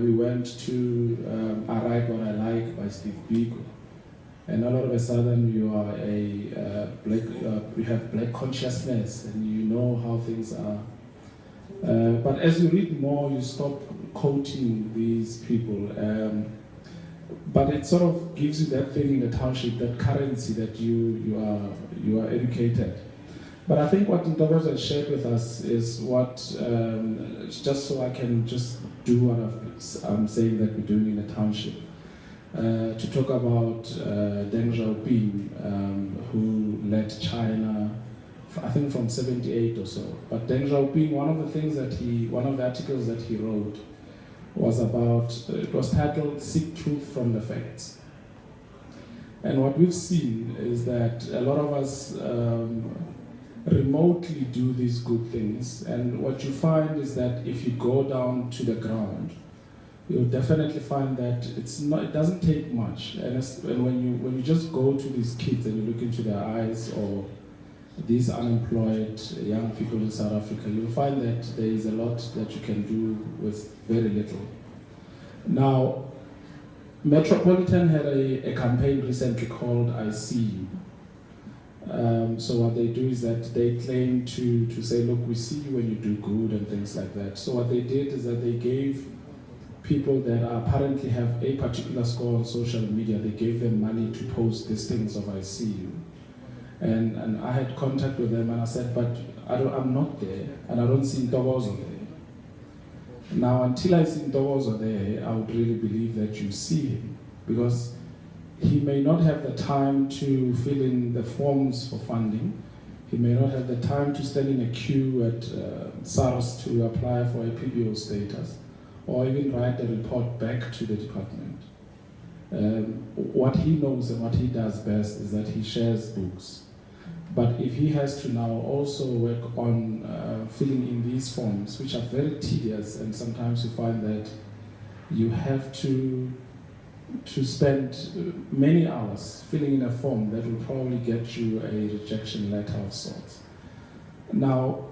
Speaker 2: we went to I Write What I Like by Steve Biko. And all of a sudden you are you have black consciousness and you know how things are. But as you read more, you stop quoting these people. But it sort of gives you that thing in the township, that currency that you are educated. But I think what Ntokozo has shared with us is what, just so I can just do what I'm saying that we're doing in the township. To talk about Deng Xiaoping, who led China, I think from 78 or so. But Deng Xiaoping, one of the articles that he wrote was about, it was titled Seek Truth from the Facts. And what we've seen is that a lot of us remotely do these good things. And what you find is that if you go down to the ground, you'll definitely find that it doesn't take much. And when you just go to these kids and you look into their eyes, or these unemployed young people in South Africa, you'll find that there is a lot that you can do with very little. Now, Metropolitan had a campaign recently called I See You. So what they do is that they claim to say, look, we see you when you do good and things like that. So what they did is that they gave people that apparently have a particular score on social media, they gave them money to post these things of I see you. And I had contact with them and I said, but I'm not there and I don't see Nontokozi there. Now, until I see Nontokozi there, I would really believe that you see him, because he may not have the time to fill in the forms for funding. He may not have the time to stand in a queue at SARS to apply for a PBO status, or even write a report back to the department. What he knows and what he does best is that he shares books. But if he has to now also work on filling in these forms, which are very tedious, and sometimes you find that you have to spend many hours filling in a form that will probably get you a rejection letter of sorts. Now,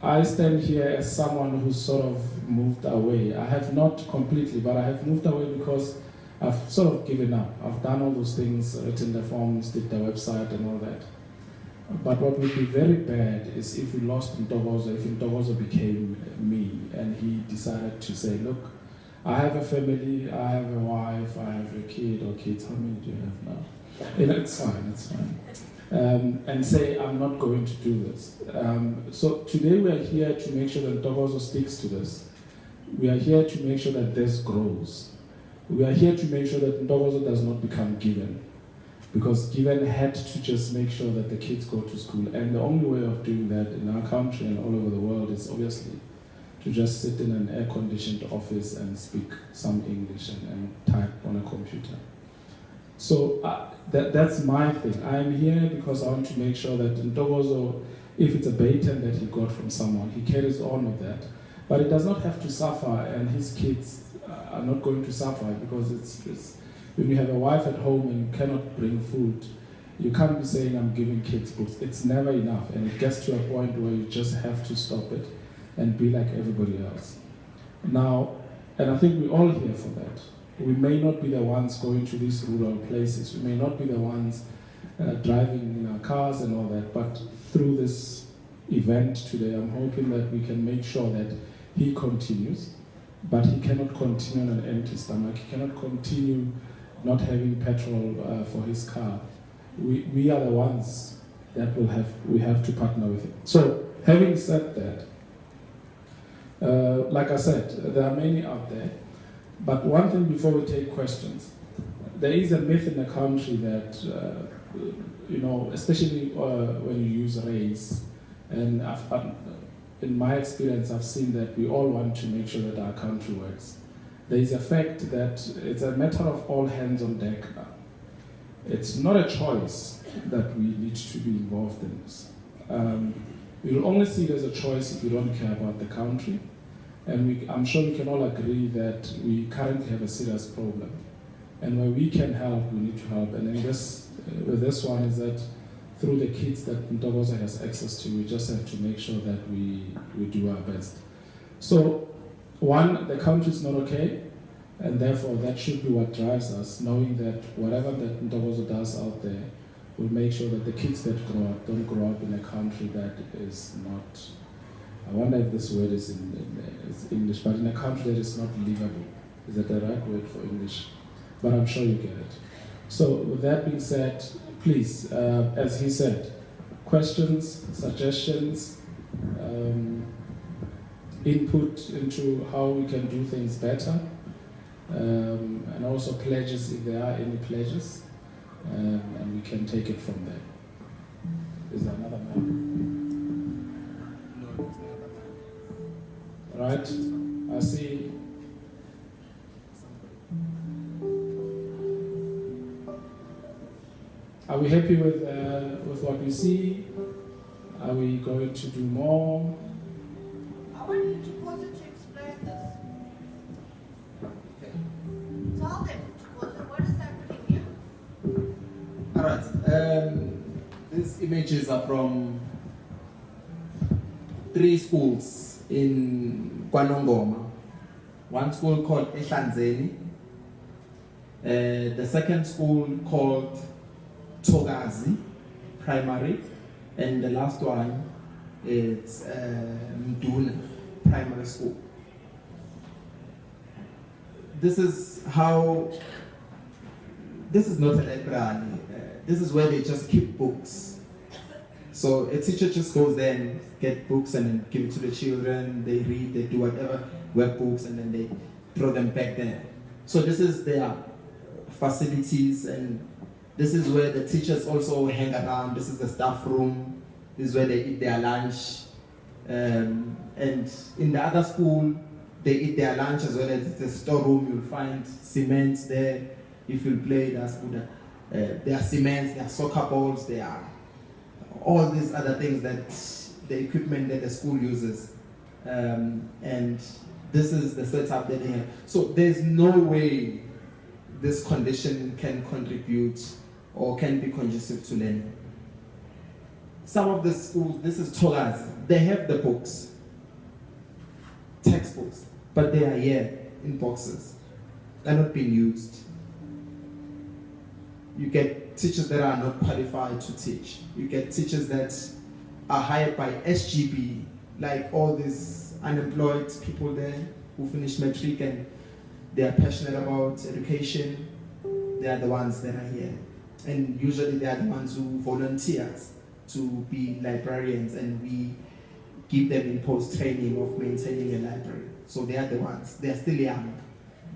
Speaker 2: I stand here as someone who's sort of moved away. I have not completely, but I have moved away because I've sort of given up. I've done all those things, written the forms, did the website and all that. But what would be very bad is if we lost Nontokozi, if Nontokozi became me and he decided to say, look, I have a family, I have a wife, I have a kid or kids. How many do you have now? It's fine, it's fine. And say, I'm not going to do this. So today we are here to make sure that Nontokozi sticks to this. We are here to make sure that this grows. We are here to make sure that Nontokozi does not become Given. Because Given had to just make sure that the kids go to school. And the only way of doing that in our country and all over the world is obviously to just sit in an air-conditioned office and speak some English and type on a computer. So that's my thing. I'm here because I want to make sure that Nontokozi, if it's a baton that he got from someone, he carries on with that. But it does not have to suffer, and his kids are not going to suffer, because it's when you have a wife at home and you cannot bring food, you can't be saying, I'm giving kids books. It's never enough, and it gets to a point where you just have to stop it and be like everybody else. Now, and I think we're all here for that. We may not be the ones going to these rural places. We may not be the ones driving in our cars and all that, but through this event today, I'm hoping that we can make sure that he continues, but he cannot continue on an empty stomach. He cannot continue not having petrol for his car. We are the ones that we have to partner with him. So, having said that, like I said, there are many out there, but one thing before we take questions, there is a myth in the country that, especially when you use race, and in my experience, I've seen that we all want to make sure that our country works. There is a fact that it's a matter of all hands on deck now. It's not a choice that we need to be involved in this. We will only see it as a choice if we don't care about the country. And I'm sure we can all agree that we currently have a serious problem. And where we can help, we need to help. And in with this one is that through the kids that Nontokozi has access to, we just have to make sure that we do our best. So, one, the country is not okay, and therefore that should be what drives us, knowing that whatever that Nontokozi does out there, we'll make sure that the kids that grow up don't grow up in a country that is not, I wonder if this word is it's English, but in a country that is not livable. Is that the right word for English? But I'm sure you get it. So with that being said, please, as he said, questions, suggestions, input into how we can do things better, and also pledges if there are any pledges, and we can take it from there. Is there another man? No, there's no other man. Right, I see. Are we happy with what we see? Are we going to do more?
Speaker 4: I want you to pause it to explain this. Tell them to pause it. What is happening here?
Speaker 3: Alright, these images are from 3 schools in KwaNongoma. One school called Ehlanzeni, the second school called Togazi, Primary, and the last one is Mduna Primary School. This is not a library. This is where they just keep books. So a teacher just goes there and get books and then give it to the children. They read, they do whatever, workbooks, and then they throw them back there. So this is their facilities, and this is where the teachers also hang around. This is the staff room. This is where they eat their lunch. And in the other school, they eat their lunch as well as the storeroom. You'll find cement there. If you play, that's good. There are cements, there are soccer balls, there are all these other things that the equipment that the school uses. And this is the setup that they have. So there's no way this condition can contribute or can be conducive to learning. Some of the schools, this is Togas, they have the books, textbooks, but they are here in boxes. They're not being used. You get teachers that are not qualified to teach. You get teachers that are hired by SGB, like all these unemployed people there who finish matric and they are passionate about education. They are the ones that are here. And usually they are the ones who volunteer to be librarians, and we give them in post-training of maintaining a library. So they are the ones. They are still young.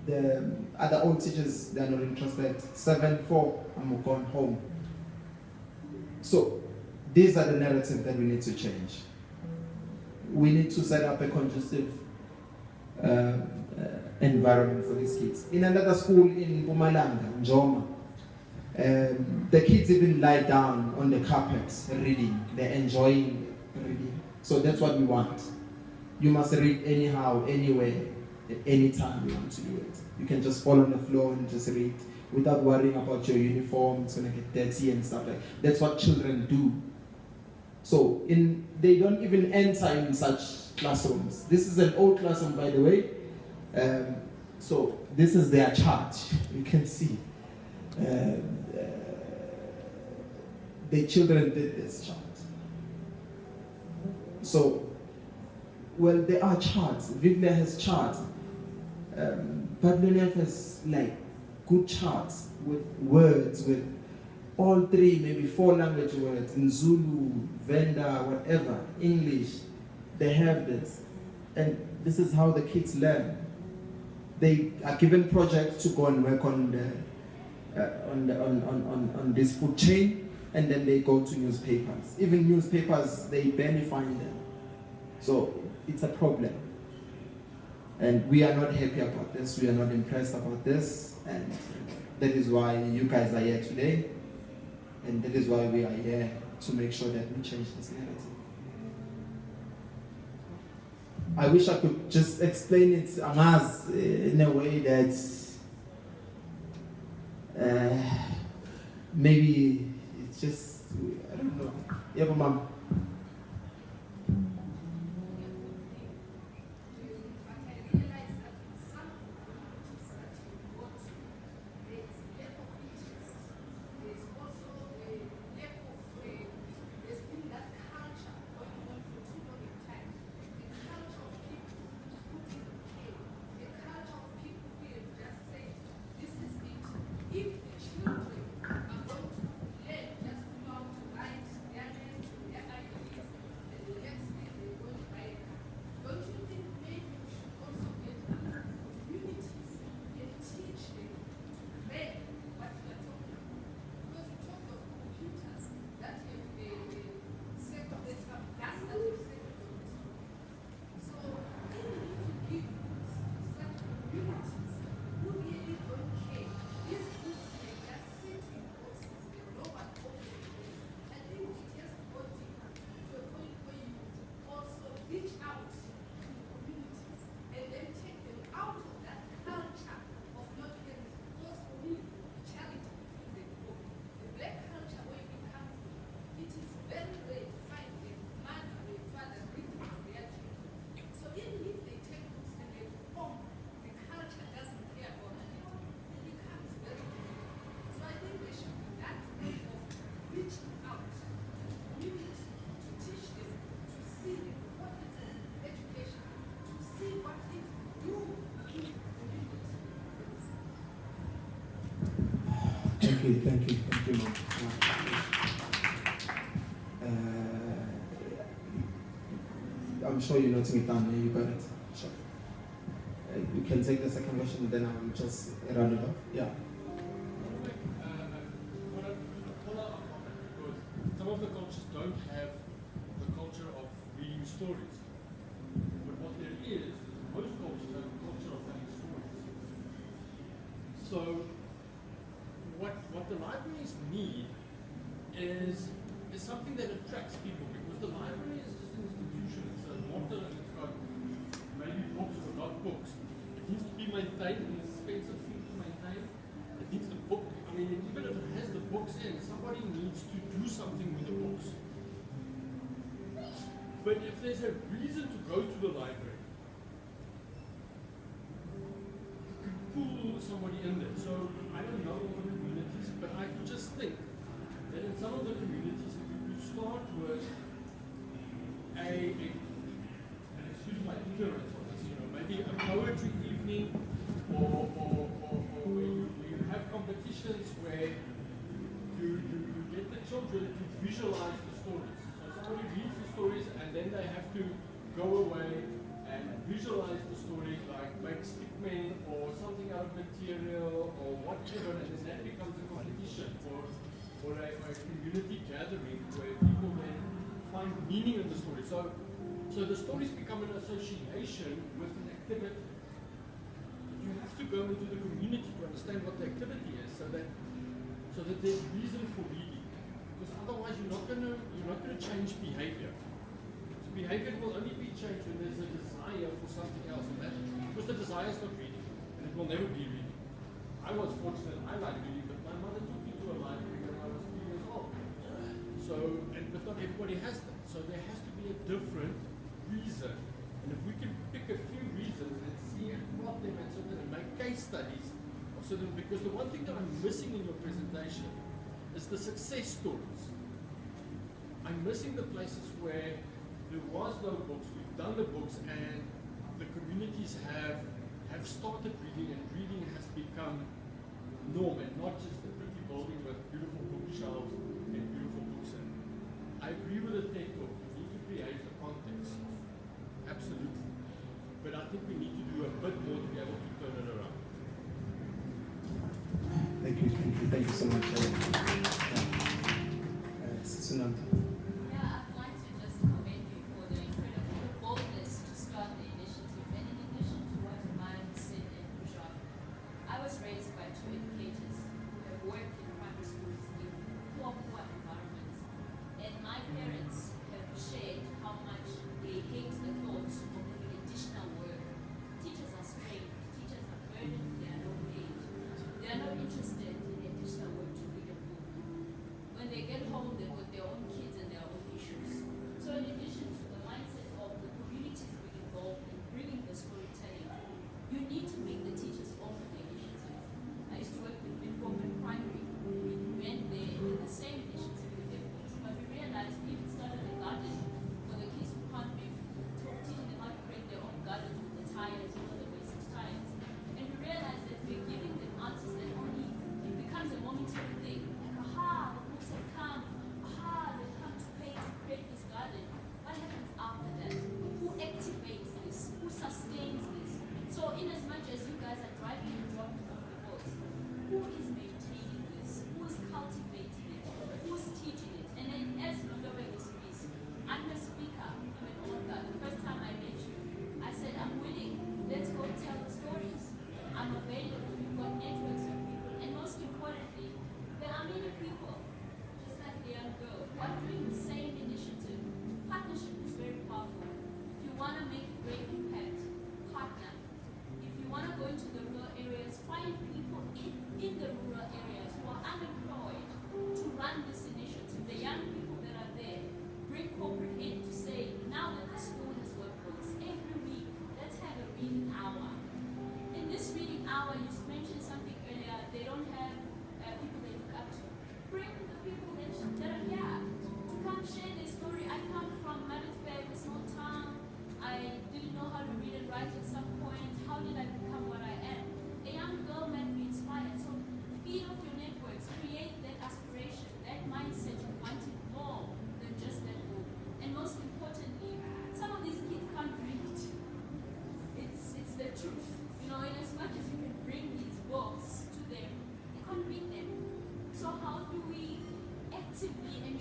Speaker 3: The other old teachers, they are not interested. 7-4, I'm going home. So these are the narratives that we need to change. We need to set up a conducive environment for these kids. In another school in Mpumalanga, Njoma, the kids even lie down on the carpet reading. They're enjoying reading. So that's what we want. You must read anyhow, anywhere, anytime you want to do it. You can just fall on the floor and just read without worrying about your uniform. It's going to get dirty and stuff like that. That's what children do. So they don't even enter in such classrooms. This is an old classroom, by the way. So this is their chart. You can see. The children did this chart. So, well, there are charts. Viglia has charts. Babylonian has like good charts with words, with all three, maybe 4 language words, in Zulu, Venda, whatever, English. They have this. And this is how the kids learn. They are given projects to go and work on this food chain, and then they go to newspapers. Even newspapers, they barely find them. So it's a problem. And we are not happy about this. We are not impressed about this. And that is why you guys are here today. And that is why we are here, to make sure that we change this narrative. I wish I could just explain it in a way that maybe it's just, I don't know. Yeah, but mom. Thank you, Mom. I'm sure you're noting it down. You got it. Sure. You can take the second question, then I'll just round it off. Yeah.
Speaker 6: Some of the cultures don't have the culture of reading stories. But what there is most cultures have a culture of telling stories. So what the libraries need is something that attracts people, because the library is just an institution. It's a mortar and it's got maybe books or not books. It needs to be maintained, and it's expensive thing to maintain. It needs the book. I mean, even if it has the books in, somebody needs to do something with the books. But if there's a reason to go to the library, you can pull somebody in there. So I don't know all the communities, but I just think that in some of the communities, if you could start with and excuse my ignorance on this, maybe a poetry evening, or where you have competitions where you get the children to visualize the stories. So somebody reads the stories and then they have to go away and visualize the story, like make stickmen or something out of material or whatever, and then that becomes a competition or a community gathering where people then find meaning in the story. So the stories become an association with an activity. You have to go into the community to understand what the activity is, so that there's reason for reading. Because otherwise you're not gonna change behavior. So behavior will only be changed when there's a desire for something else, and that because the desire is not reading, and it will never be reading. I was fortunate, I like reading, but my mother took me to a library when I was 3 years old. But not everybody has that. So there has to be a different reason. And if we can pick a few reasons and see and plot them and make case studies of certain, because the one thing that I'm missing in your presentation is the success stories. I'm missing the places where there was no books, we've done the books, and the communities have started reading, and reading has become norm, and not just a pretty building with beautiful bookshelves and beautiful books. And I agree with the TED talk. We need to create a context. Absolutely. But I think we need to do a bit more to be able to turn it around.
Speaker 3: Thank you so much. Sunanta.
Speaker 7: Yeah, I'd like to just commend you for the incredible boldness to start the initiative. And in addition to what Imani said and Bishop, I was raised by two educators who have worked in primary schools in poor environments. And my parents have shared how much they hate the thought of having additional work. Teachers are strained, teachers are burdened, they are not paid. They are not interested in additional work to read a book. When they get home, they've got their own kids.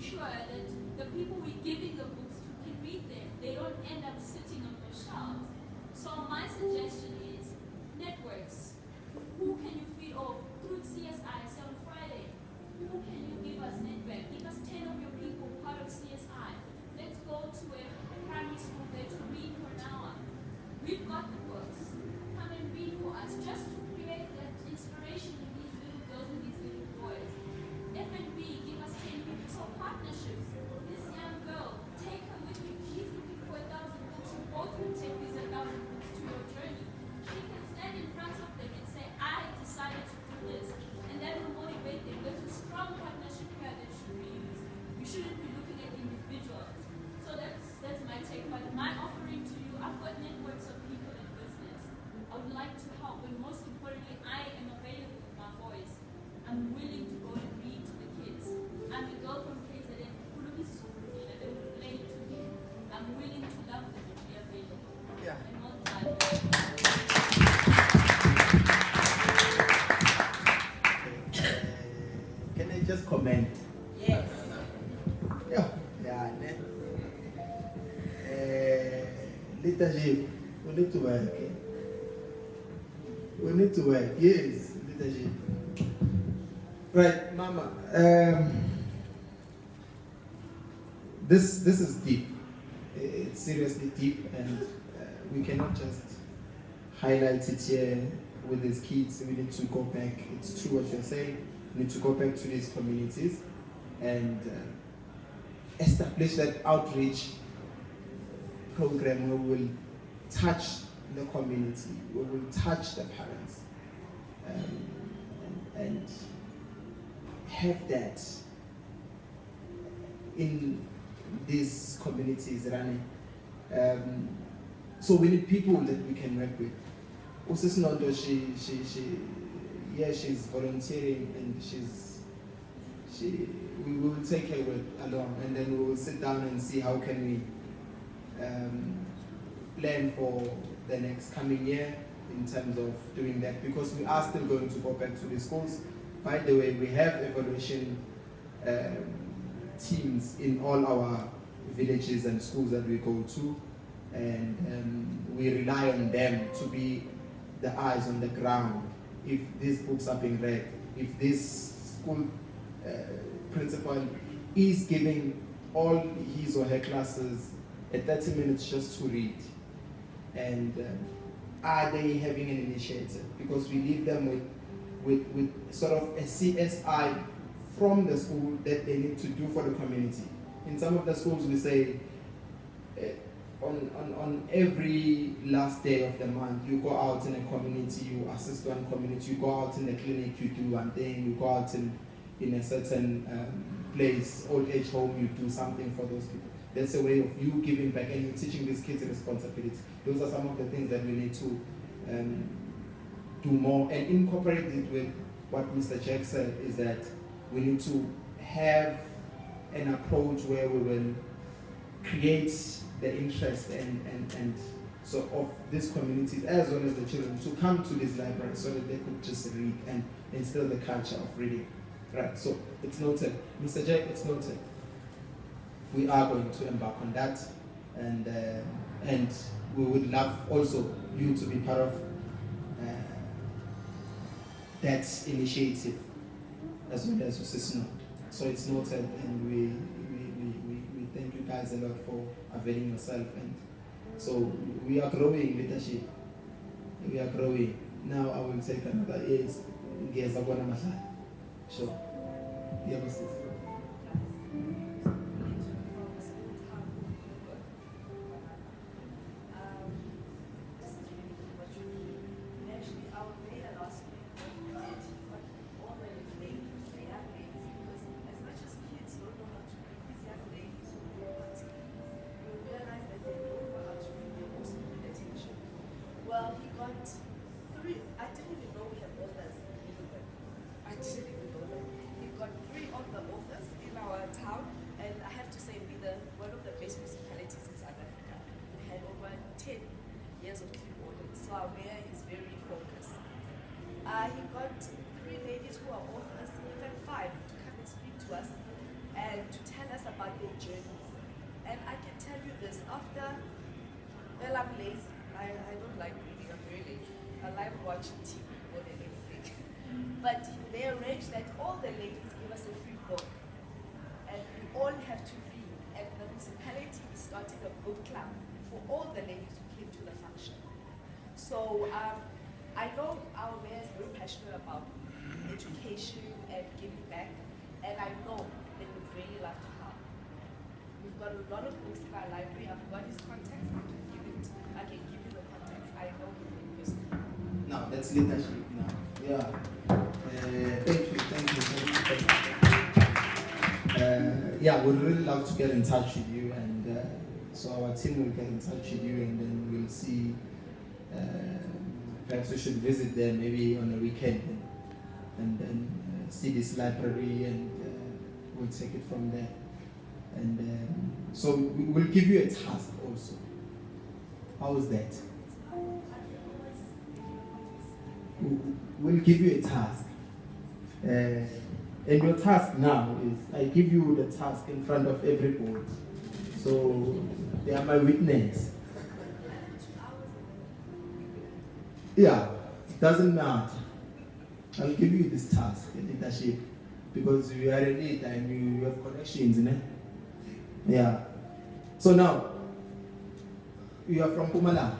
Speaker 7: sure that the people we're giving the books to can read them. They don't end up sitting on those shelves. So my suggestion is networks. Who can you feed off? Through CSI, say on Friday, who can you give us network? Give us 10 of your people part of CSI. Let's go to a primary school there to read for an hour. We've got the books. Come and read for us, just to create that inspiration in these little girls and these little boys. F&B, give us 10 people. So partnerships. This young girl, take her with you. She's looking for 1,000 books. You both will take these 1,000 books to your journey. She can stand in front of them and say, I decided to do this. And that will motivate them. There's a strong partnership here that should be used. We shouldn't be looking at individuals. So that's my take. But my offering to you, I've got networks of people in business. I would like to help, but most importantly, I am available with my voice. I'm willing to go and read to the kids. I'm a girl from KZN, they will relate to me. I'm willing to love them and be available.
Speaker 3: Yeah.
Speaker 7: I'm not tired.
Speaker 3: Can I just comment?
Speaker 7: Yes.
Speaker 3: Yeah, leadership, we need to work. We need to work, yes, leadership. Right, Mama, this is deep. It's seriously deep, and we cannot just highlight it here with these kids. We need to go back. It's true what you're saying. We need to go back to these communities and establish that outreach program where we will touch the community, we will touch the parents, and have that in these communities running. So we need people that we can work with. Usis Nondo, she's volunteering, and we will take her along, and then we will sit down and see how can we plan for the next coming year in terms of doing that, because we are still going to go back to the schools. By the way, we have evaluation teams in all our villages and schools that we go to, and we rely on them to be the eyes on the ground. If these books are being read, if this school principal is giving all his or her classes 30 minutes just to read, and are they having an initiative? Because we leave them with sort of a CSI from the school that they need to do for the community. In some of the schools we say on every last day of the month you go out in a community, you assist one community, you go out in the clinic, you do one thing, you go out in a certain place, old age home, you do something for those people. That's a way of you giving back and you're teaching these kids responsibility. Those are some of the things that we need to do more and incorporate it with what Mr. Jack said, is that we need to have an approach where we will create the interest and so of these communities as well as the children to come to this library so that they could just read and instill the culture of reading. Right, so it's noted. Mr. Jack, it's noted. We are going to embark on that, and we would love also you to be part of that initiative as well as Usisno. So it's noted, and we thank you guys a lot for availing yourself. And so we are growing leadership. We are growing. Now I will take another yes. Sure. Yeah,
Speaker 8: Well, he got 3. I didn't even know we had authors. I didn't even know that. He got 3 of the authors and to tell us about their journeys. And I can tell you this, after, well, I'm lazy. I don't like reading, I'm very lazy. I like watching TV more than anything. But they arranged that all the ladies give us a free book. And we all have to read. And the municipality is starting a book club for all the ladies who came to the function. So I know our mayor is very passionate about education and giving back. And I know they would really love to help. We've got a lot of books in our library. I've got his contacts. I can give you the contacts. I know him personally.
Speaker 3: Now, that's leadership now. Yeah. Thank you. Yeah, we'd really love to get in touch with you, and so our team will get in touch with you, and then we'll see. Perhaps we should visit there maybe on a weekend and then see this library, and we'll take it from there. And so we'll give you a task also. How is that? We'll give you a task. And your task now is, I give you the task in front of everybody. So they are my witness. Yeah, it doesn't matter. I'll give you this task, leadership, because you are a leader and you have connections, né? Yeah. So now, you are from Pumalanga,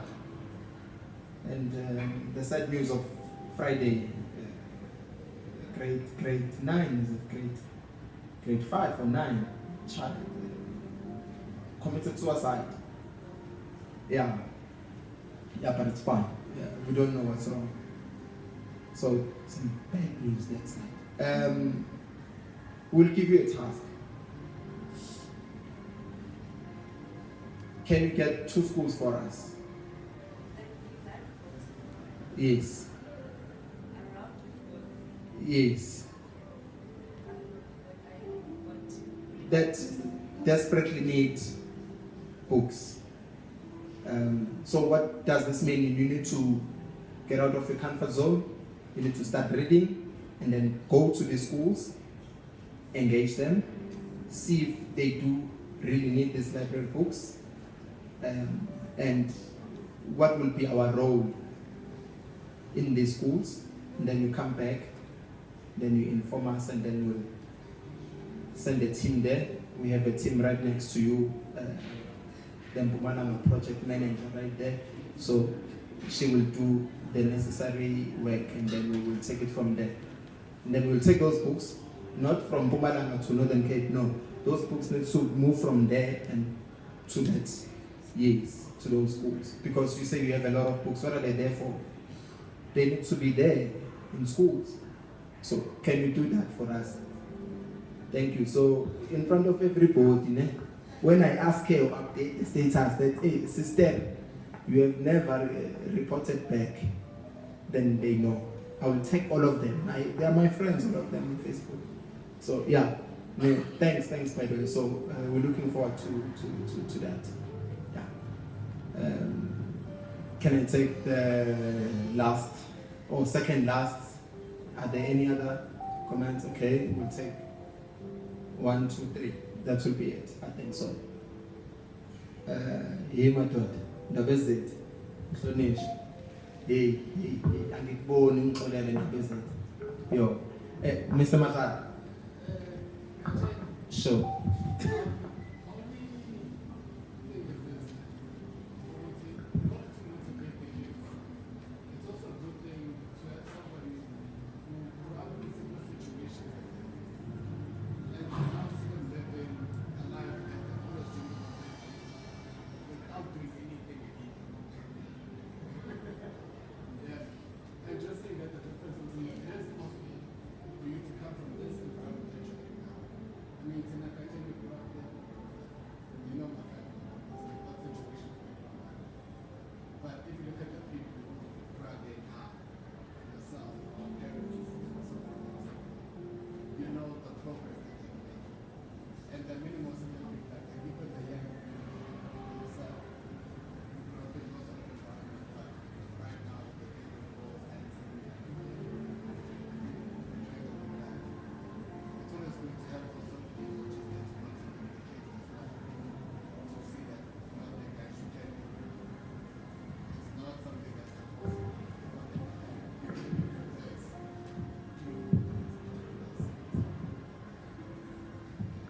Speaker 3: and the sad news of Friday, grade 9, is it grade 5 or 9, child committed suicide. Yeah, but it's fine. Yeah, we don't know what's wrong. So some bad news that side. We'll give you a task. Can you get 2 schools for us? Yes. Yes. That desperately need books. So what does this mean? You need to get out of your comfort zone. You need to start reading, and then go to the schools, engage them, see if they do really need these library books, and what will be our role in these schools. And then you come back, then you inform us, and then we'll send a team there. We have a team right next to you, the Mpumalanga project manager right there. So she will do the necessary work, and then we will take it from there. And then we'll take those books, not from Mpumalanga to Northern Cape, no. Those books need to move from there and to that, yes, to those schools. Because you say you have a lot of books, what are they there for? They need to be there in schools. So can you do that for us? Thank you. So in front of everybody, when I ask her to update the status that, hey, sister, you have never reported back, then they know. I will take all of them. They are my friends, all of them on Facebook. So yeah, no, thanks by the way. So we're looking forward to that. Yeah. Can I take the last or second last? Are there any other comments? Okay, we'll take 1, 2, 3. That will be it. I think so. Hey, my daughter. The visit. Finish. Hey. Angikuboni ngixolele nabezithu. Yo. Mr. Mahara. Sure.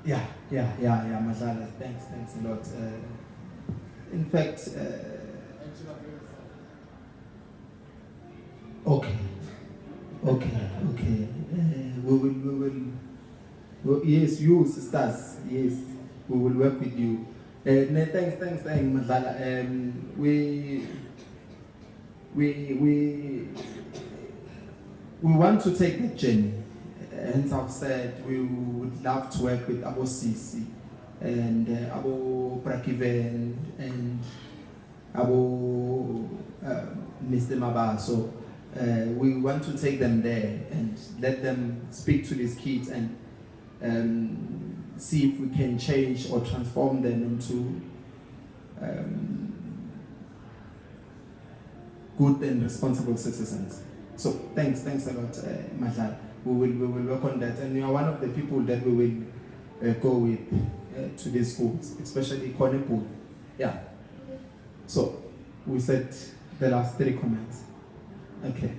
Speaker 3: Yeah, Madlala, thanks a lot. In fact, okay. Yes, you sisters, yes, we will work with you. No, thanks, Madlala. We want to take the journey. Hence, I've said we would love to work with Abo Sisi and Abo Prakiven and Abo Mr. Mabaso. We want to take them there and let them speak to these kids and see if we can change or transform them into good and responsible citizens. So thanks a lot, Madlala. We will work on that, and you are one of the people that we will go with to these schools, especially Konepu. Yeah. So we said the last 3 comments. Okay.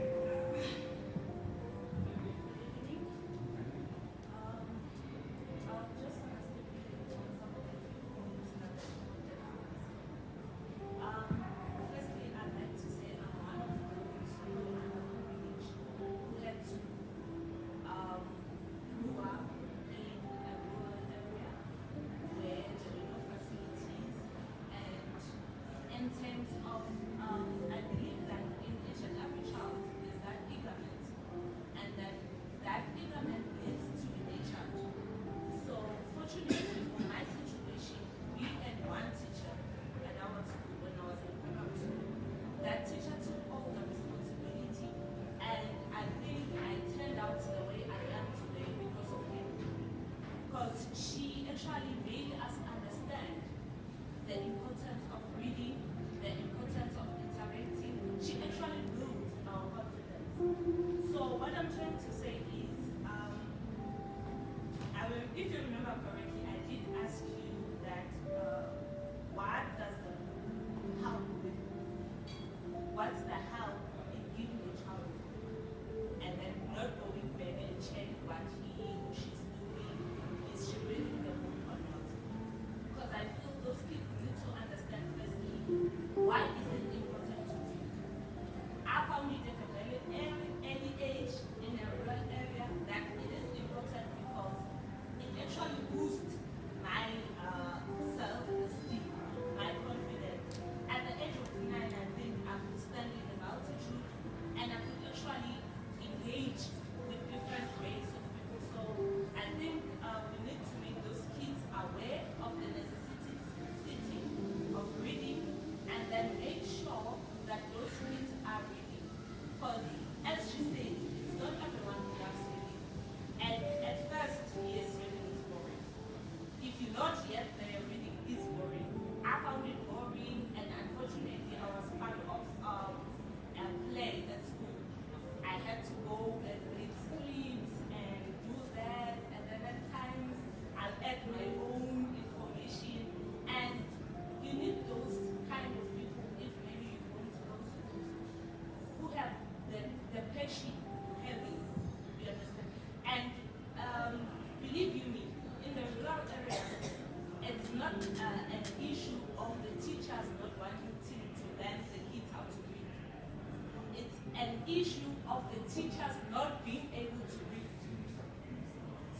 Speaker 8: Issue of the teachers not being able to read.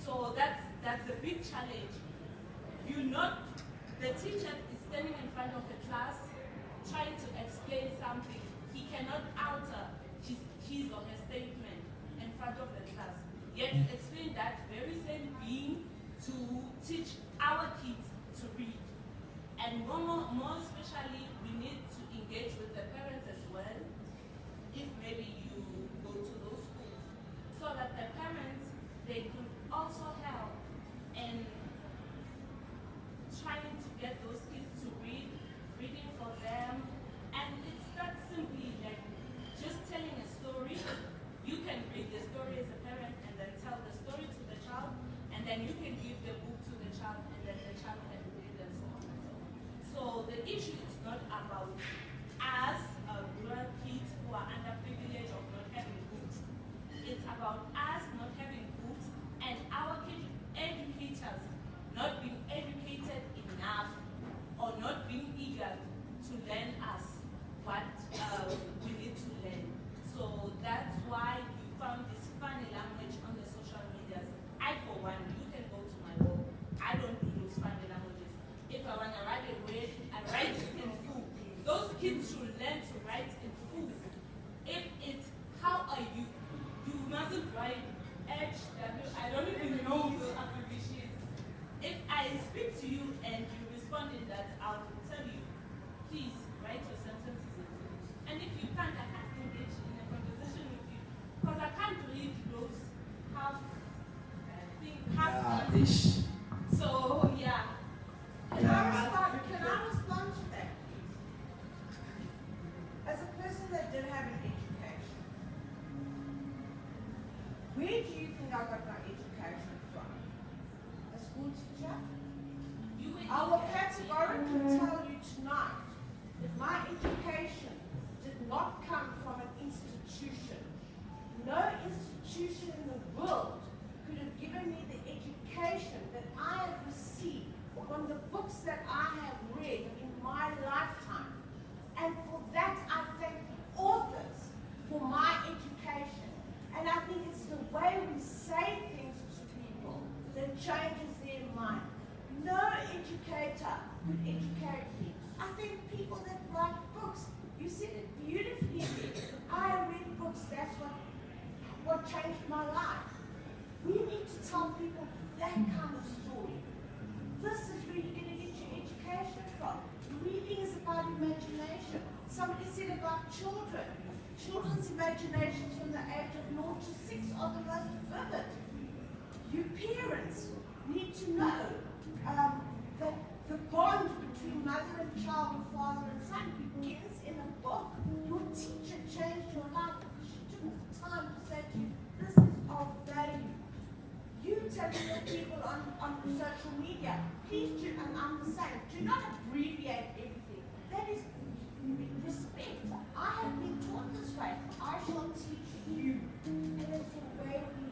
Speaker 8: So that's a big challenge. The teacher is standing in front of the class trying to explain something. He cannot alter his or her statement in front of the class. Yet explain that very same being to teach our kids to read. And more especially, we need to engage with the parents as well. If maybe you go to those schools, so that the parents, they could also help in trying to get those kids to reading for them. And it's that simply like just telling a story. You can read the story as a parent and then tell the story to the child, and then you can give the book to the child, and then the child can read and so on and so on. So the issue is not about us rural kids who are underprivileged or not having books. It's about us not having books and our educators
Speaker 9: I speak to you and you respond in that, I'll tell you, please write your sentences in English. And if you can't, I can't engage in a conversation with you because I can't read those half
Speaker 3: Ish.
Speaker 9: So yeah.
Speaker 1: Can I respond to that, please? As a person that did have an education, where do you think I got my education from? A school teacher? I will categorically tell you tonight that my education did not come from an institution. No institution in the world could have given me the education that I have received from the books that I have read in my lifetime. And for that, I thank the authors for my education. And I think it's the way we say things to people that changes their mind. No educator could educate me. I think people that write books, you said it beautifully. I read books, that's what changed my life. We need to tell people that kind of story. This is where you're going to get your education from. Reading is about imagination. Somebody said about children. Children's imaginations from the age of 0 to 6 are the most vivid. You parents need to know that the bond between mother and child or father and son begins in a book. Your teacher changed your life because she took the time to say to you, this is of value. You telling the people on social media, please do, and I'm the same, do not abbreviate everything. That is respect. I have been taught this way. I shall teach you. And it's the way we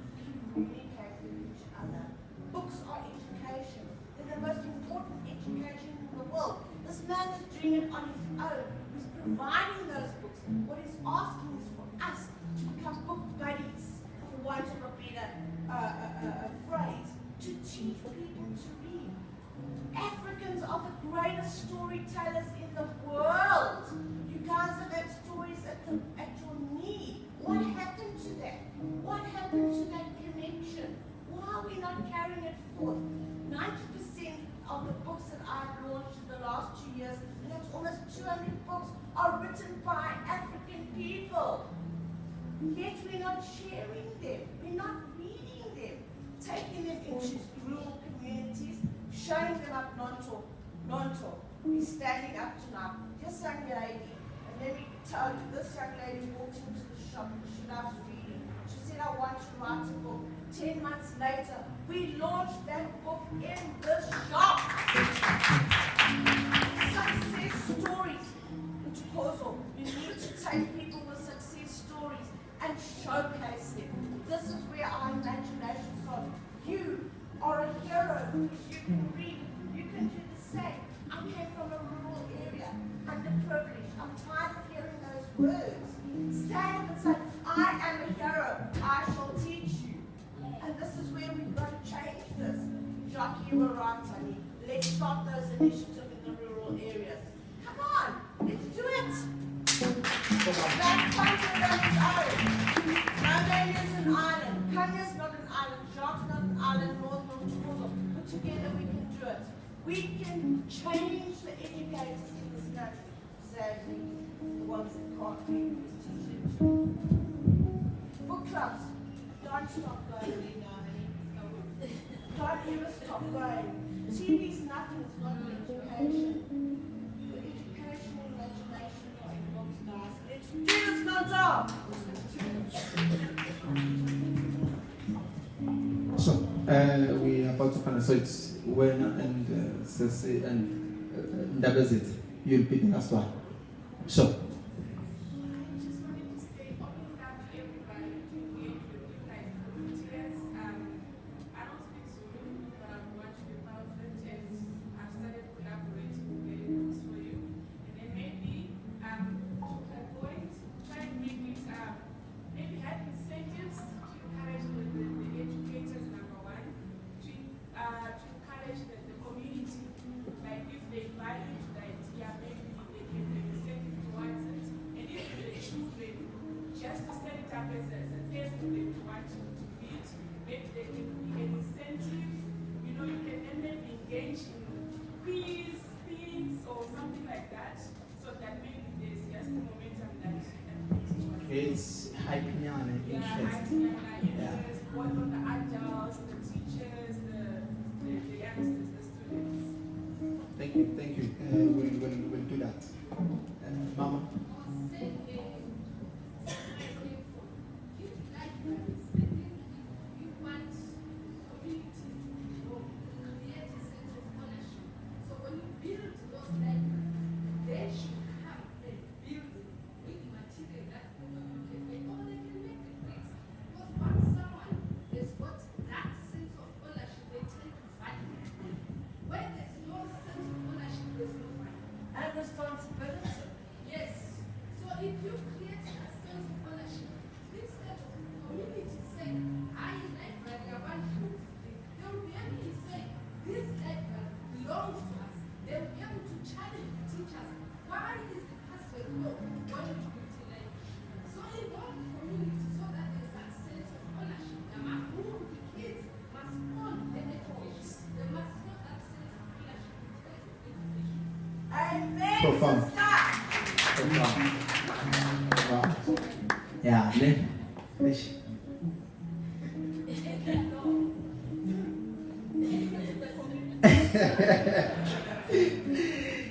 Speaker 1: communicate with each other. Books are education. They're the most important education in the world. This man is doing it on his own. He's providing those books. What he's asking is for us to become book buddies, for want of a better phrase, to teach people to read. Africans are the greatest storytellers in the world. You guys have had stories at your knee. What happened to that? What happened to that connection? Why are we not carrying it forth? 90% of the books that I've launched in the last 2 years, and that's almost 200 books, are written by African people. Yet we're not sharing them. We're not reading them. Taking them into rural communities, showing them up Nonto. He's standing up tonight. This young lady, and let me tell you, this young lady walked into the shop because she loves reading. She said, I want to write a book. 10 months later, we launched that book in the shop. Success stories. Nontokozi, you need to take people with success stories and showcase them. This is where our imagination starts. You are a hero because you can read. You can do the same. I came from a rural area, underprivileged. I'm tired of hearing those words. Stand up and say, I am a hero. I shall teach you. And this is where we've got to change this. Jacques, you were right, honey. Let's start those initiatives in the rural areas. Come on, let's do it. That country on its own. Romania is an island. Kenya's not an island. Jacques not an island. North Nontokozi. But together we can do it. We can change the educators in this country. Sadly, the ones that can't read is teaching. Book clubs. Don't stop going there now, honey. Don't ever stop going. TV's nothing. It's not an education. The educational imagination are in books, guys. Let's do this, Nonto!
Speaker 3: So, we are about to finish. So it's Wena and Sese and Ndabezit. You'll be the last one. So.
Speaker 8: I just wanted to say, opening up to everybody to engage with you guys for years. I don't speak Zulu, but I've watched the Powerful and I've started collaborating with getting books for you. And then maybe to that point, try and make it maybe have incentives to encourage the educators, number one, to encourage the community. Like if they buy into the idea, maybe they can be incentive towards it. And even the children, just to set it up as a test for them to want to read, maybe they can be an incentive. You know, you can then maybe engage
Speaker 9: engage in quiz, things, or something like that, so that maybe there's just the momentum that
Speaker 3: It's hyping on and interest.
Speaker 9: interest, both from the adults, the teachers, the youngsters, the students.
Speaker 3: Thank you. We'll do that. Mama? Profound. Wow. Yeah,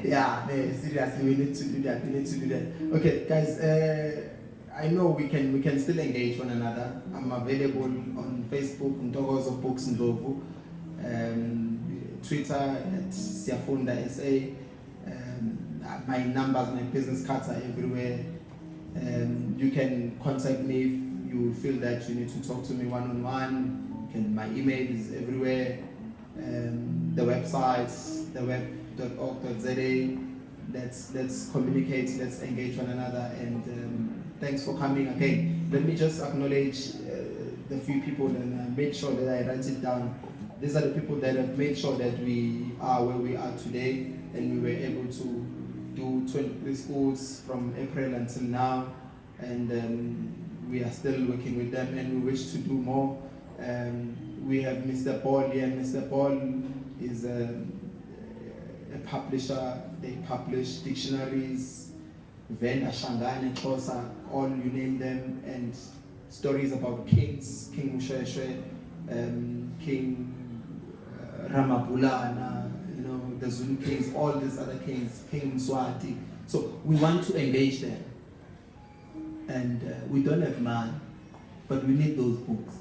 Speaker 3: yeah, seriously, we need to do that. Okay, guys, I know we can still engage one another. I'm available on Facebook, Nontokozi Books Ndlovu, Twitter at Siyafunda SA. My numbers, my business cards are everywhere. You can contact me if you feel that you need to talk to me one-on-one. My email is everywhere. The website, the web.org.za. Let's communicate, let's engage one another, and thanks for coming again. Let me just acknowledge the few people and make sure that I write it down. These are the people that have made sure that we are where we are today, and we were able to do 23 schools from April until now, and we are still working with them, and we wish to do more. We have Mr. Paul here. Mr. Paul is a publisher. They publish dictionaries, Venda, Shangane, Xhosa, all you name them, and stories about kings, King Musheshwe, King Ramabulana, the Zulu kings, all these other kings, King Mswati. So we want to engage them. And we don't have money, but we need those books.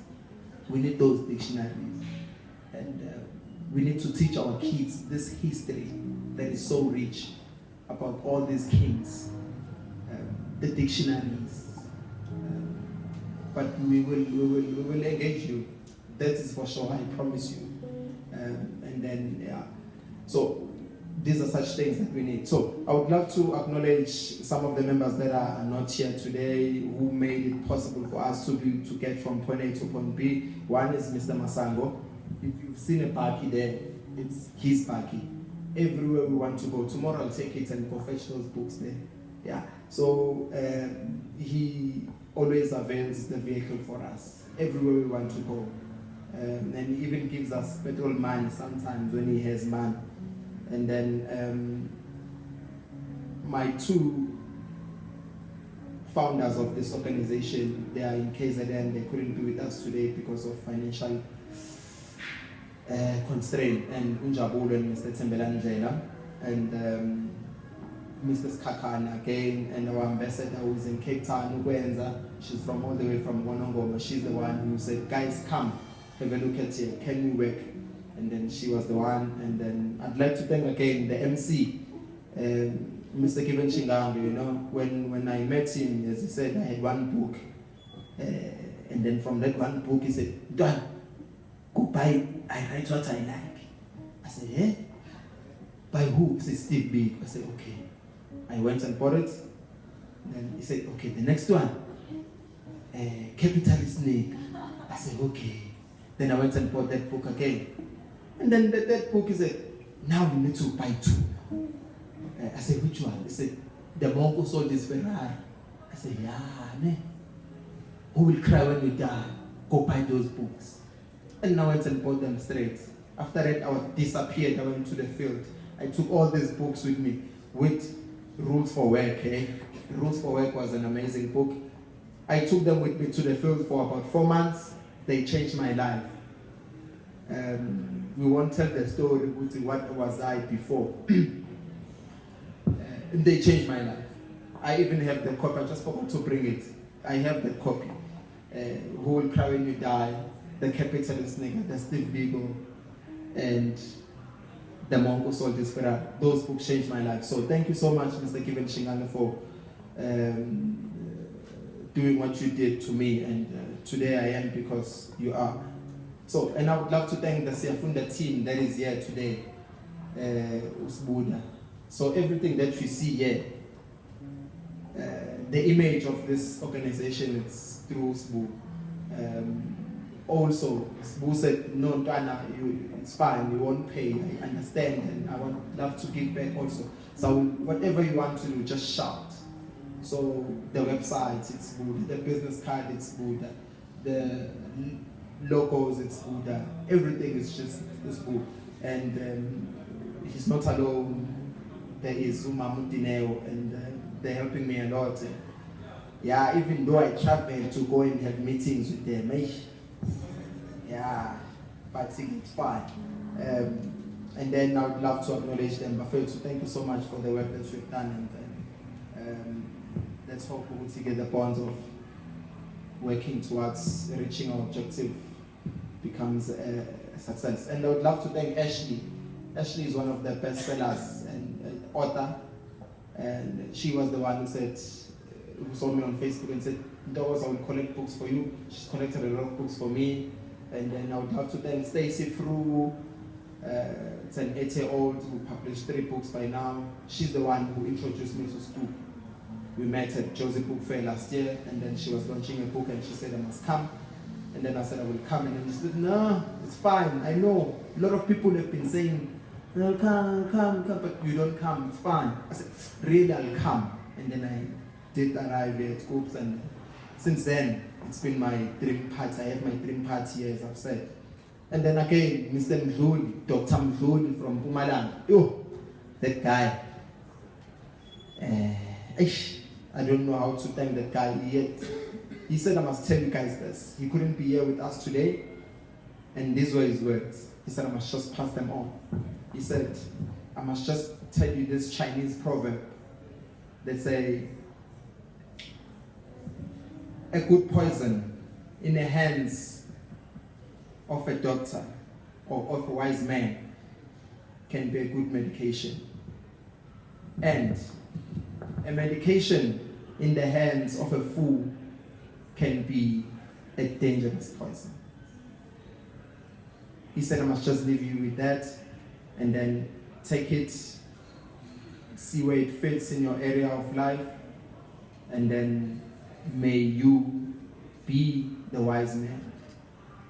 Speaker 3: We need those dictionaries. And we need to teach our kids this history that is so rich about all these kings, the dictionaries. But we will engage you. That is for sure, I promise you. And then, yeah. So these are such things that we need. So I would love to acknowledge some of the members that are not here today who made it possible for us to get from point A to point B. One is Mr. Masango. If you've seen a parky there, it's his parky. Everywhere we want to go. Tomorrow I'll take it and go fetch those books there. Yeah. So he always avails the vehicle for us everywhere we want to go. And he even gives us petrol money sometimes when he has money. And then my two founders of this organization, they are in KZN. They couldn't be with us today because of financial constraint. And Unjabulo and Mr. Tembelanjela and Mr. Skakana again, and our ambassador who is in Cape Town, Ukwenza. She's from all the way from Wonongoma. She's the one who said, guys, come, have a look at here. Can we work? And then she was the one. And then I'd like to thank again the MC, Mr. Kevin Shingangu. When I met him, as he said, I had one book. And then from that one book, he said, Don, go buy, I write what I like. I said, eh? By who? He said, Steve B. I said, okay. I went and bought it. Then he said, okay, the next one, Capitalist Snake. I said, okay. Then I went and bought that book again. And then that book, he said, now we need to buy two. I said, which one? He said, the monk who sold this Ferrari. I said, yeah, man. Who will cry when you die? Go buy those books. And I went and bought them straight. After that, I disappeared. I went to the field. I took all these books with me, with Rules for Work. Rules for Work was an amazing book. I took them with me to the field for about 4 months. They changed my life. We won't tell the story, what was I before. They changed my life. I even have the copy. I just forgot to bring it. I have the copy. Who Will Cry When You Die, The Capitalist Nigga, The Steve Biko, and The Mongo Soldiers Ferrari. Those books changed my life. So thank you so much, Mr. Kevin Shingane, for doing what you did to me. And today I am because you are. So, and I would love to thank the Siyafunda team that is here today, Usbuda. So everything that you see here, the image of this organization is through Sbu. Also, Sbu said, no, Dana, it's fine, you won't pay, I understand, and I would love to give back also. So whatever you want to do, just shout. So the website, it's Sbu, the business card, it's Sbu, the logos, it's Sbu, everything is just Sbu. And he's not alone. There is Zuma Mundineo, and they're helping me a lot. Yeah, even though I travel to go and have meetings with them, yeah, but it's fine. And then I would love to acknowledge them. But first, thank you so much for the work that you've done, and let's hope we will get the bonds of working towards reaching our objective becomes a success. And I would love to thank Ashley. Ashley is one of the best sellers and author, and she was the one who said, who saw me on Facebook and said, Nontokozi, I will collect books for you. She's collected a lot of books for me. And then I would love to thank Stacey Fru. It's an 8-year-old who published 3 books by now. She's the one who introduced me to school. We met at Josie Book Fair last year, and then she was launching a book, and she said I must come. And then I said I will come, and then she said, no, it's fine. I know a lot of people have been saying, no, come, but you don't come, it's fine. I said, really, I'll come. And then I did arrive here at Oops, and since then, it's been my dream party. I have my dream party, as I've said. And then again, Mr. Ndlovu, Dr. Ndlovu from Mpumalanga. Yo, that guy. I don't know how to thank that guy yet. He said I must tell you guys this. He couldn't be here with us today, and these were his words. He said I must just pass them on. He said, I must just tell you this Chinese proverb. They say, a good poison in the hands of a doctor or of a wise man can be a good medication. And a medication in the hands of a fool can be a dangerous poison. He said, I must just leave you with that, and then take it, see where it fits in your area of life, and then may you be the wise man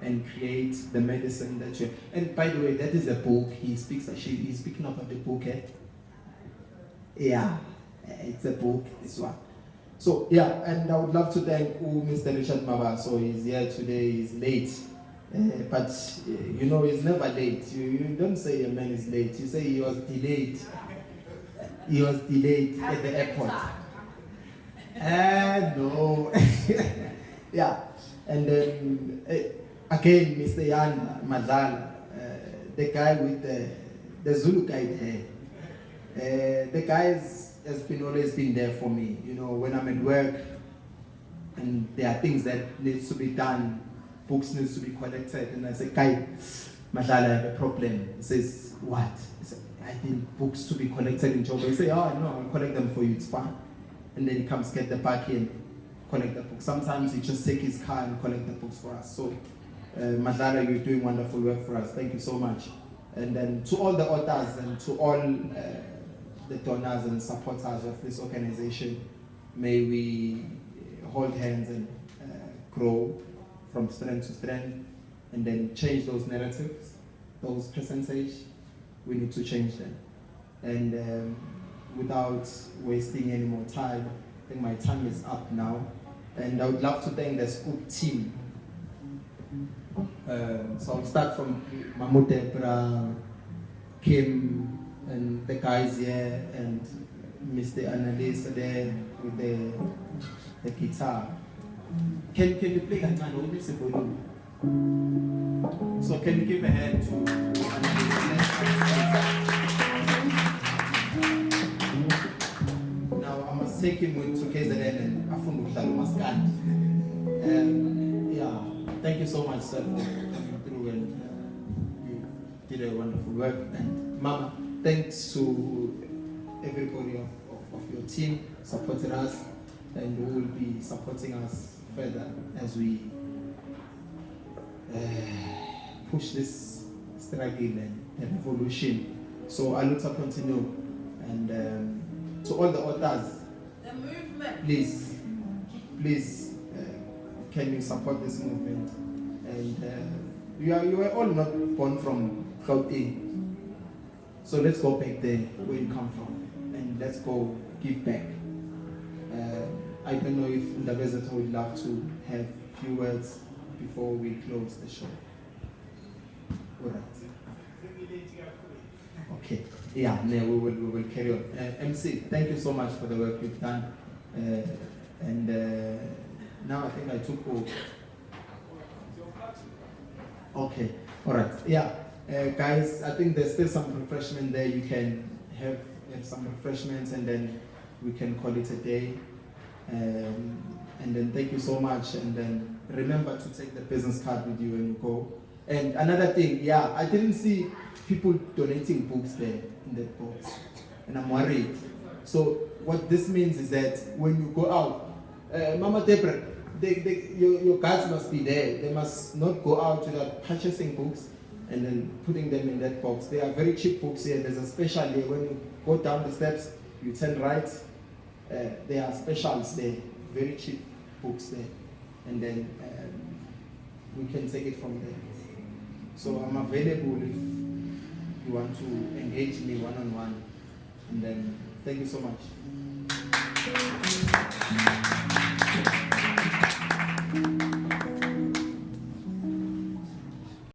Speaker 3: and create the medicine that you. And by the way, that is a book. He's speaking about the book. Yeah, it's a book, this one. So yeah, and I would love to thank Mr. Richard Maba. So he's here today, he's late. But you know, he's never late. You don't say a man is late, you say he was delayed. He was delayed at the airport. No. Yeah. And then again, Mr. Yan Madala, the guy with the Zulu guide hair. The guy has always been there for me. You know, when I'm at work and there are things that needs to be done, books needs to be collected, and I say, Kai, Madala, I have a problem. He says, what? He said, I think books to be collected in Joburg. I say, oh no, I'll collect them for you, it's fine. And then he comes get the back in, collect the books. Sometimes he just take his car and collect the books for us. So, Madala, you're doing wonderful work for us. Thank you so much. And then to all the authors and to all the donors and supporters of this organization, may we hold hands and grow from strength to strength, and then change those narratives, those percentages. We need to change them. And without wasting any more time, I think my time is up now. And I would love to thank the Scoop team So I'll start from Mamutebra, Kim, and the guys here, and Mr. Annalisa there with the guitar. Can you play that man? What is the volume? So can you give a hand to Annalisa? Now I must take him to KZN and Afundu Maskand. Yeah, thank you so much, sir, for coming through, and you did a wonderful work. And Mama, thanks to everybody of your team supported us, and who will be supporting us further as we push this struggle and revolution. So I look to continue, and to all the authors,
Speaker 4: The movement.
Speaker 3: please, can you support this movement? And you were all not born from Gauteng, so let's go back there where you come from, and let's go give back. I don't know if Ndabezata would love to have a few words before we close the show. All right. Okay. Yeah, no, we will carry on. MC, thank you so much for the work you've done. And now I think I took over. Okay. All right. Yeah. Guys, I think there's still some refreshment there. You can have some refreshments, and then we can call it a day. And then thank you so much. And then remember to take the business card with you when you go. And another thing, yeah, I didn't see people donating books there in that box, and I'm worried. So what this means is that when you go out, Mama Deborah, your guards must be there. They must not go out without purchasing books and then putting them in that box. They are very cheap books here. There's a special here. When you go down the steps, you turn right. There are specials there, very cheap books there. And then we can take it from there. So I'm available if you want to engage me one-on-one. And then thank you so much.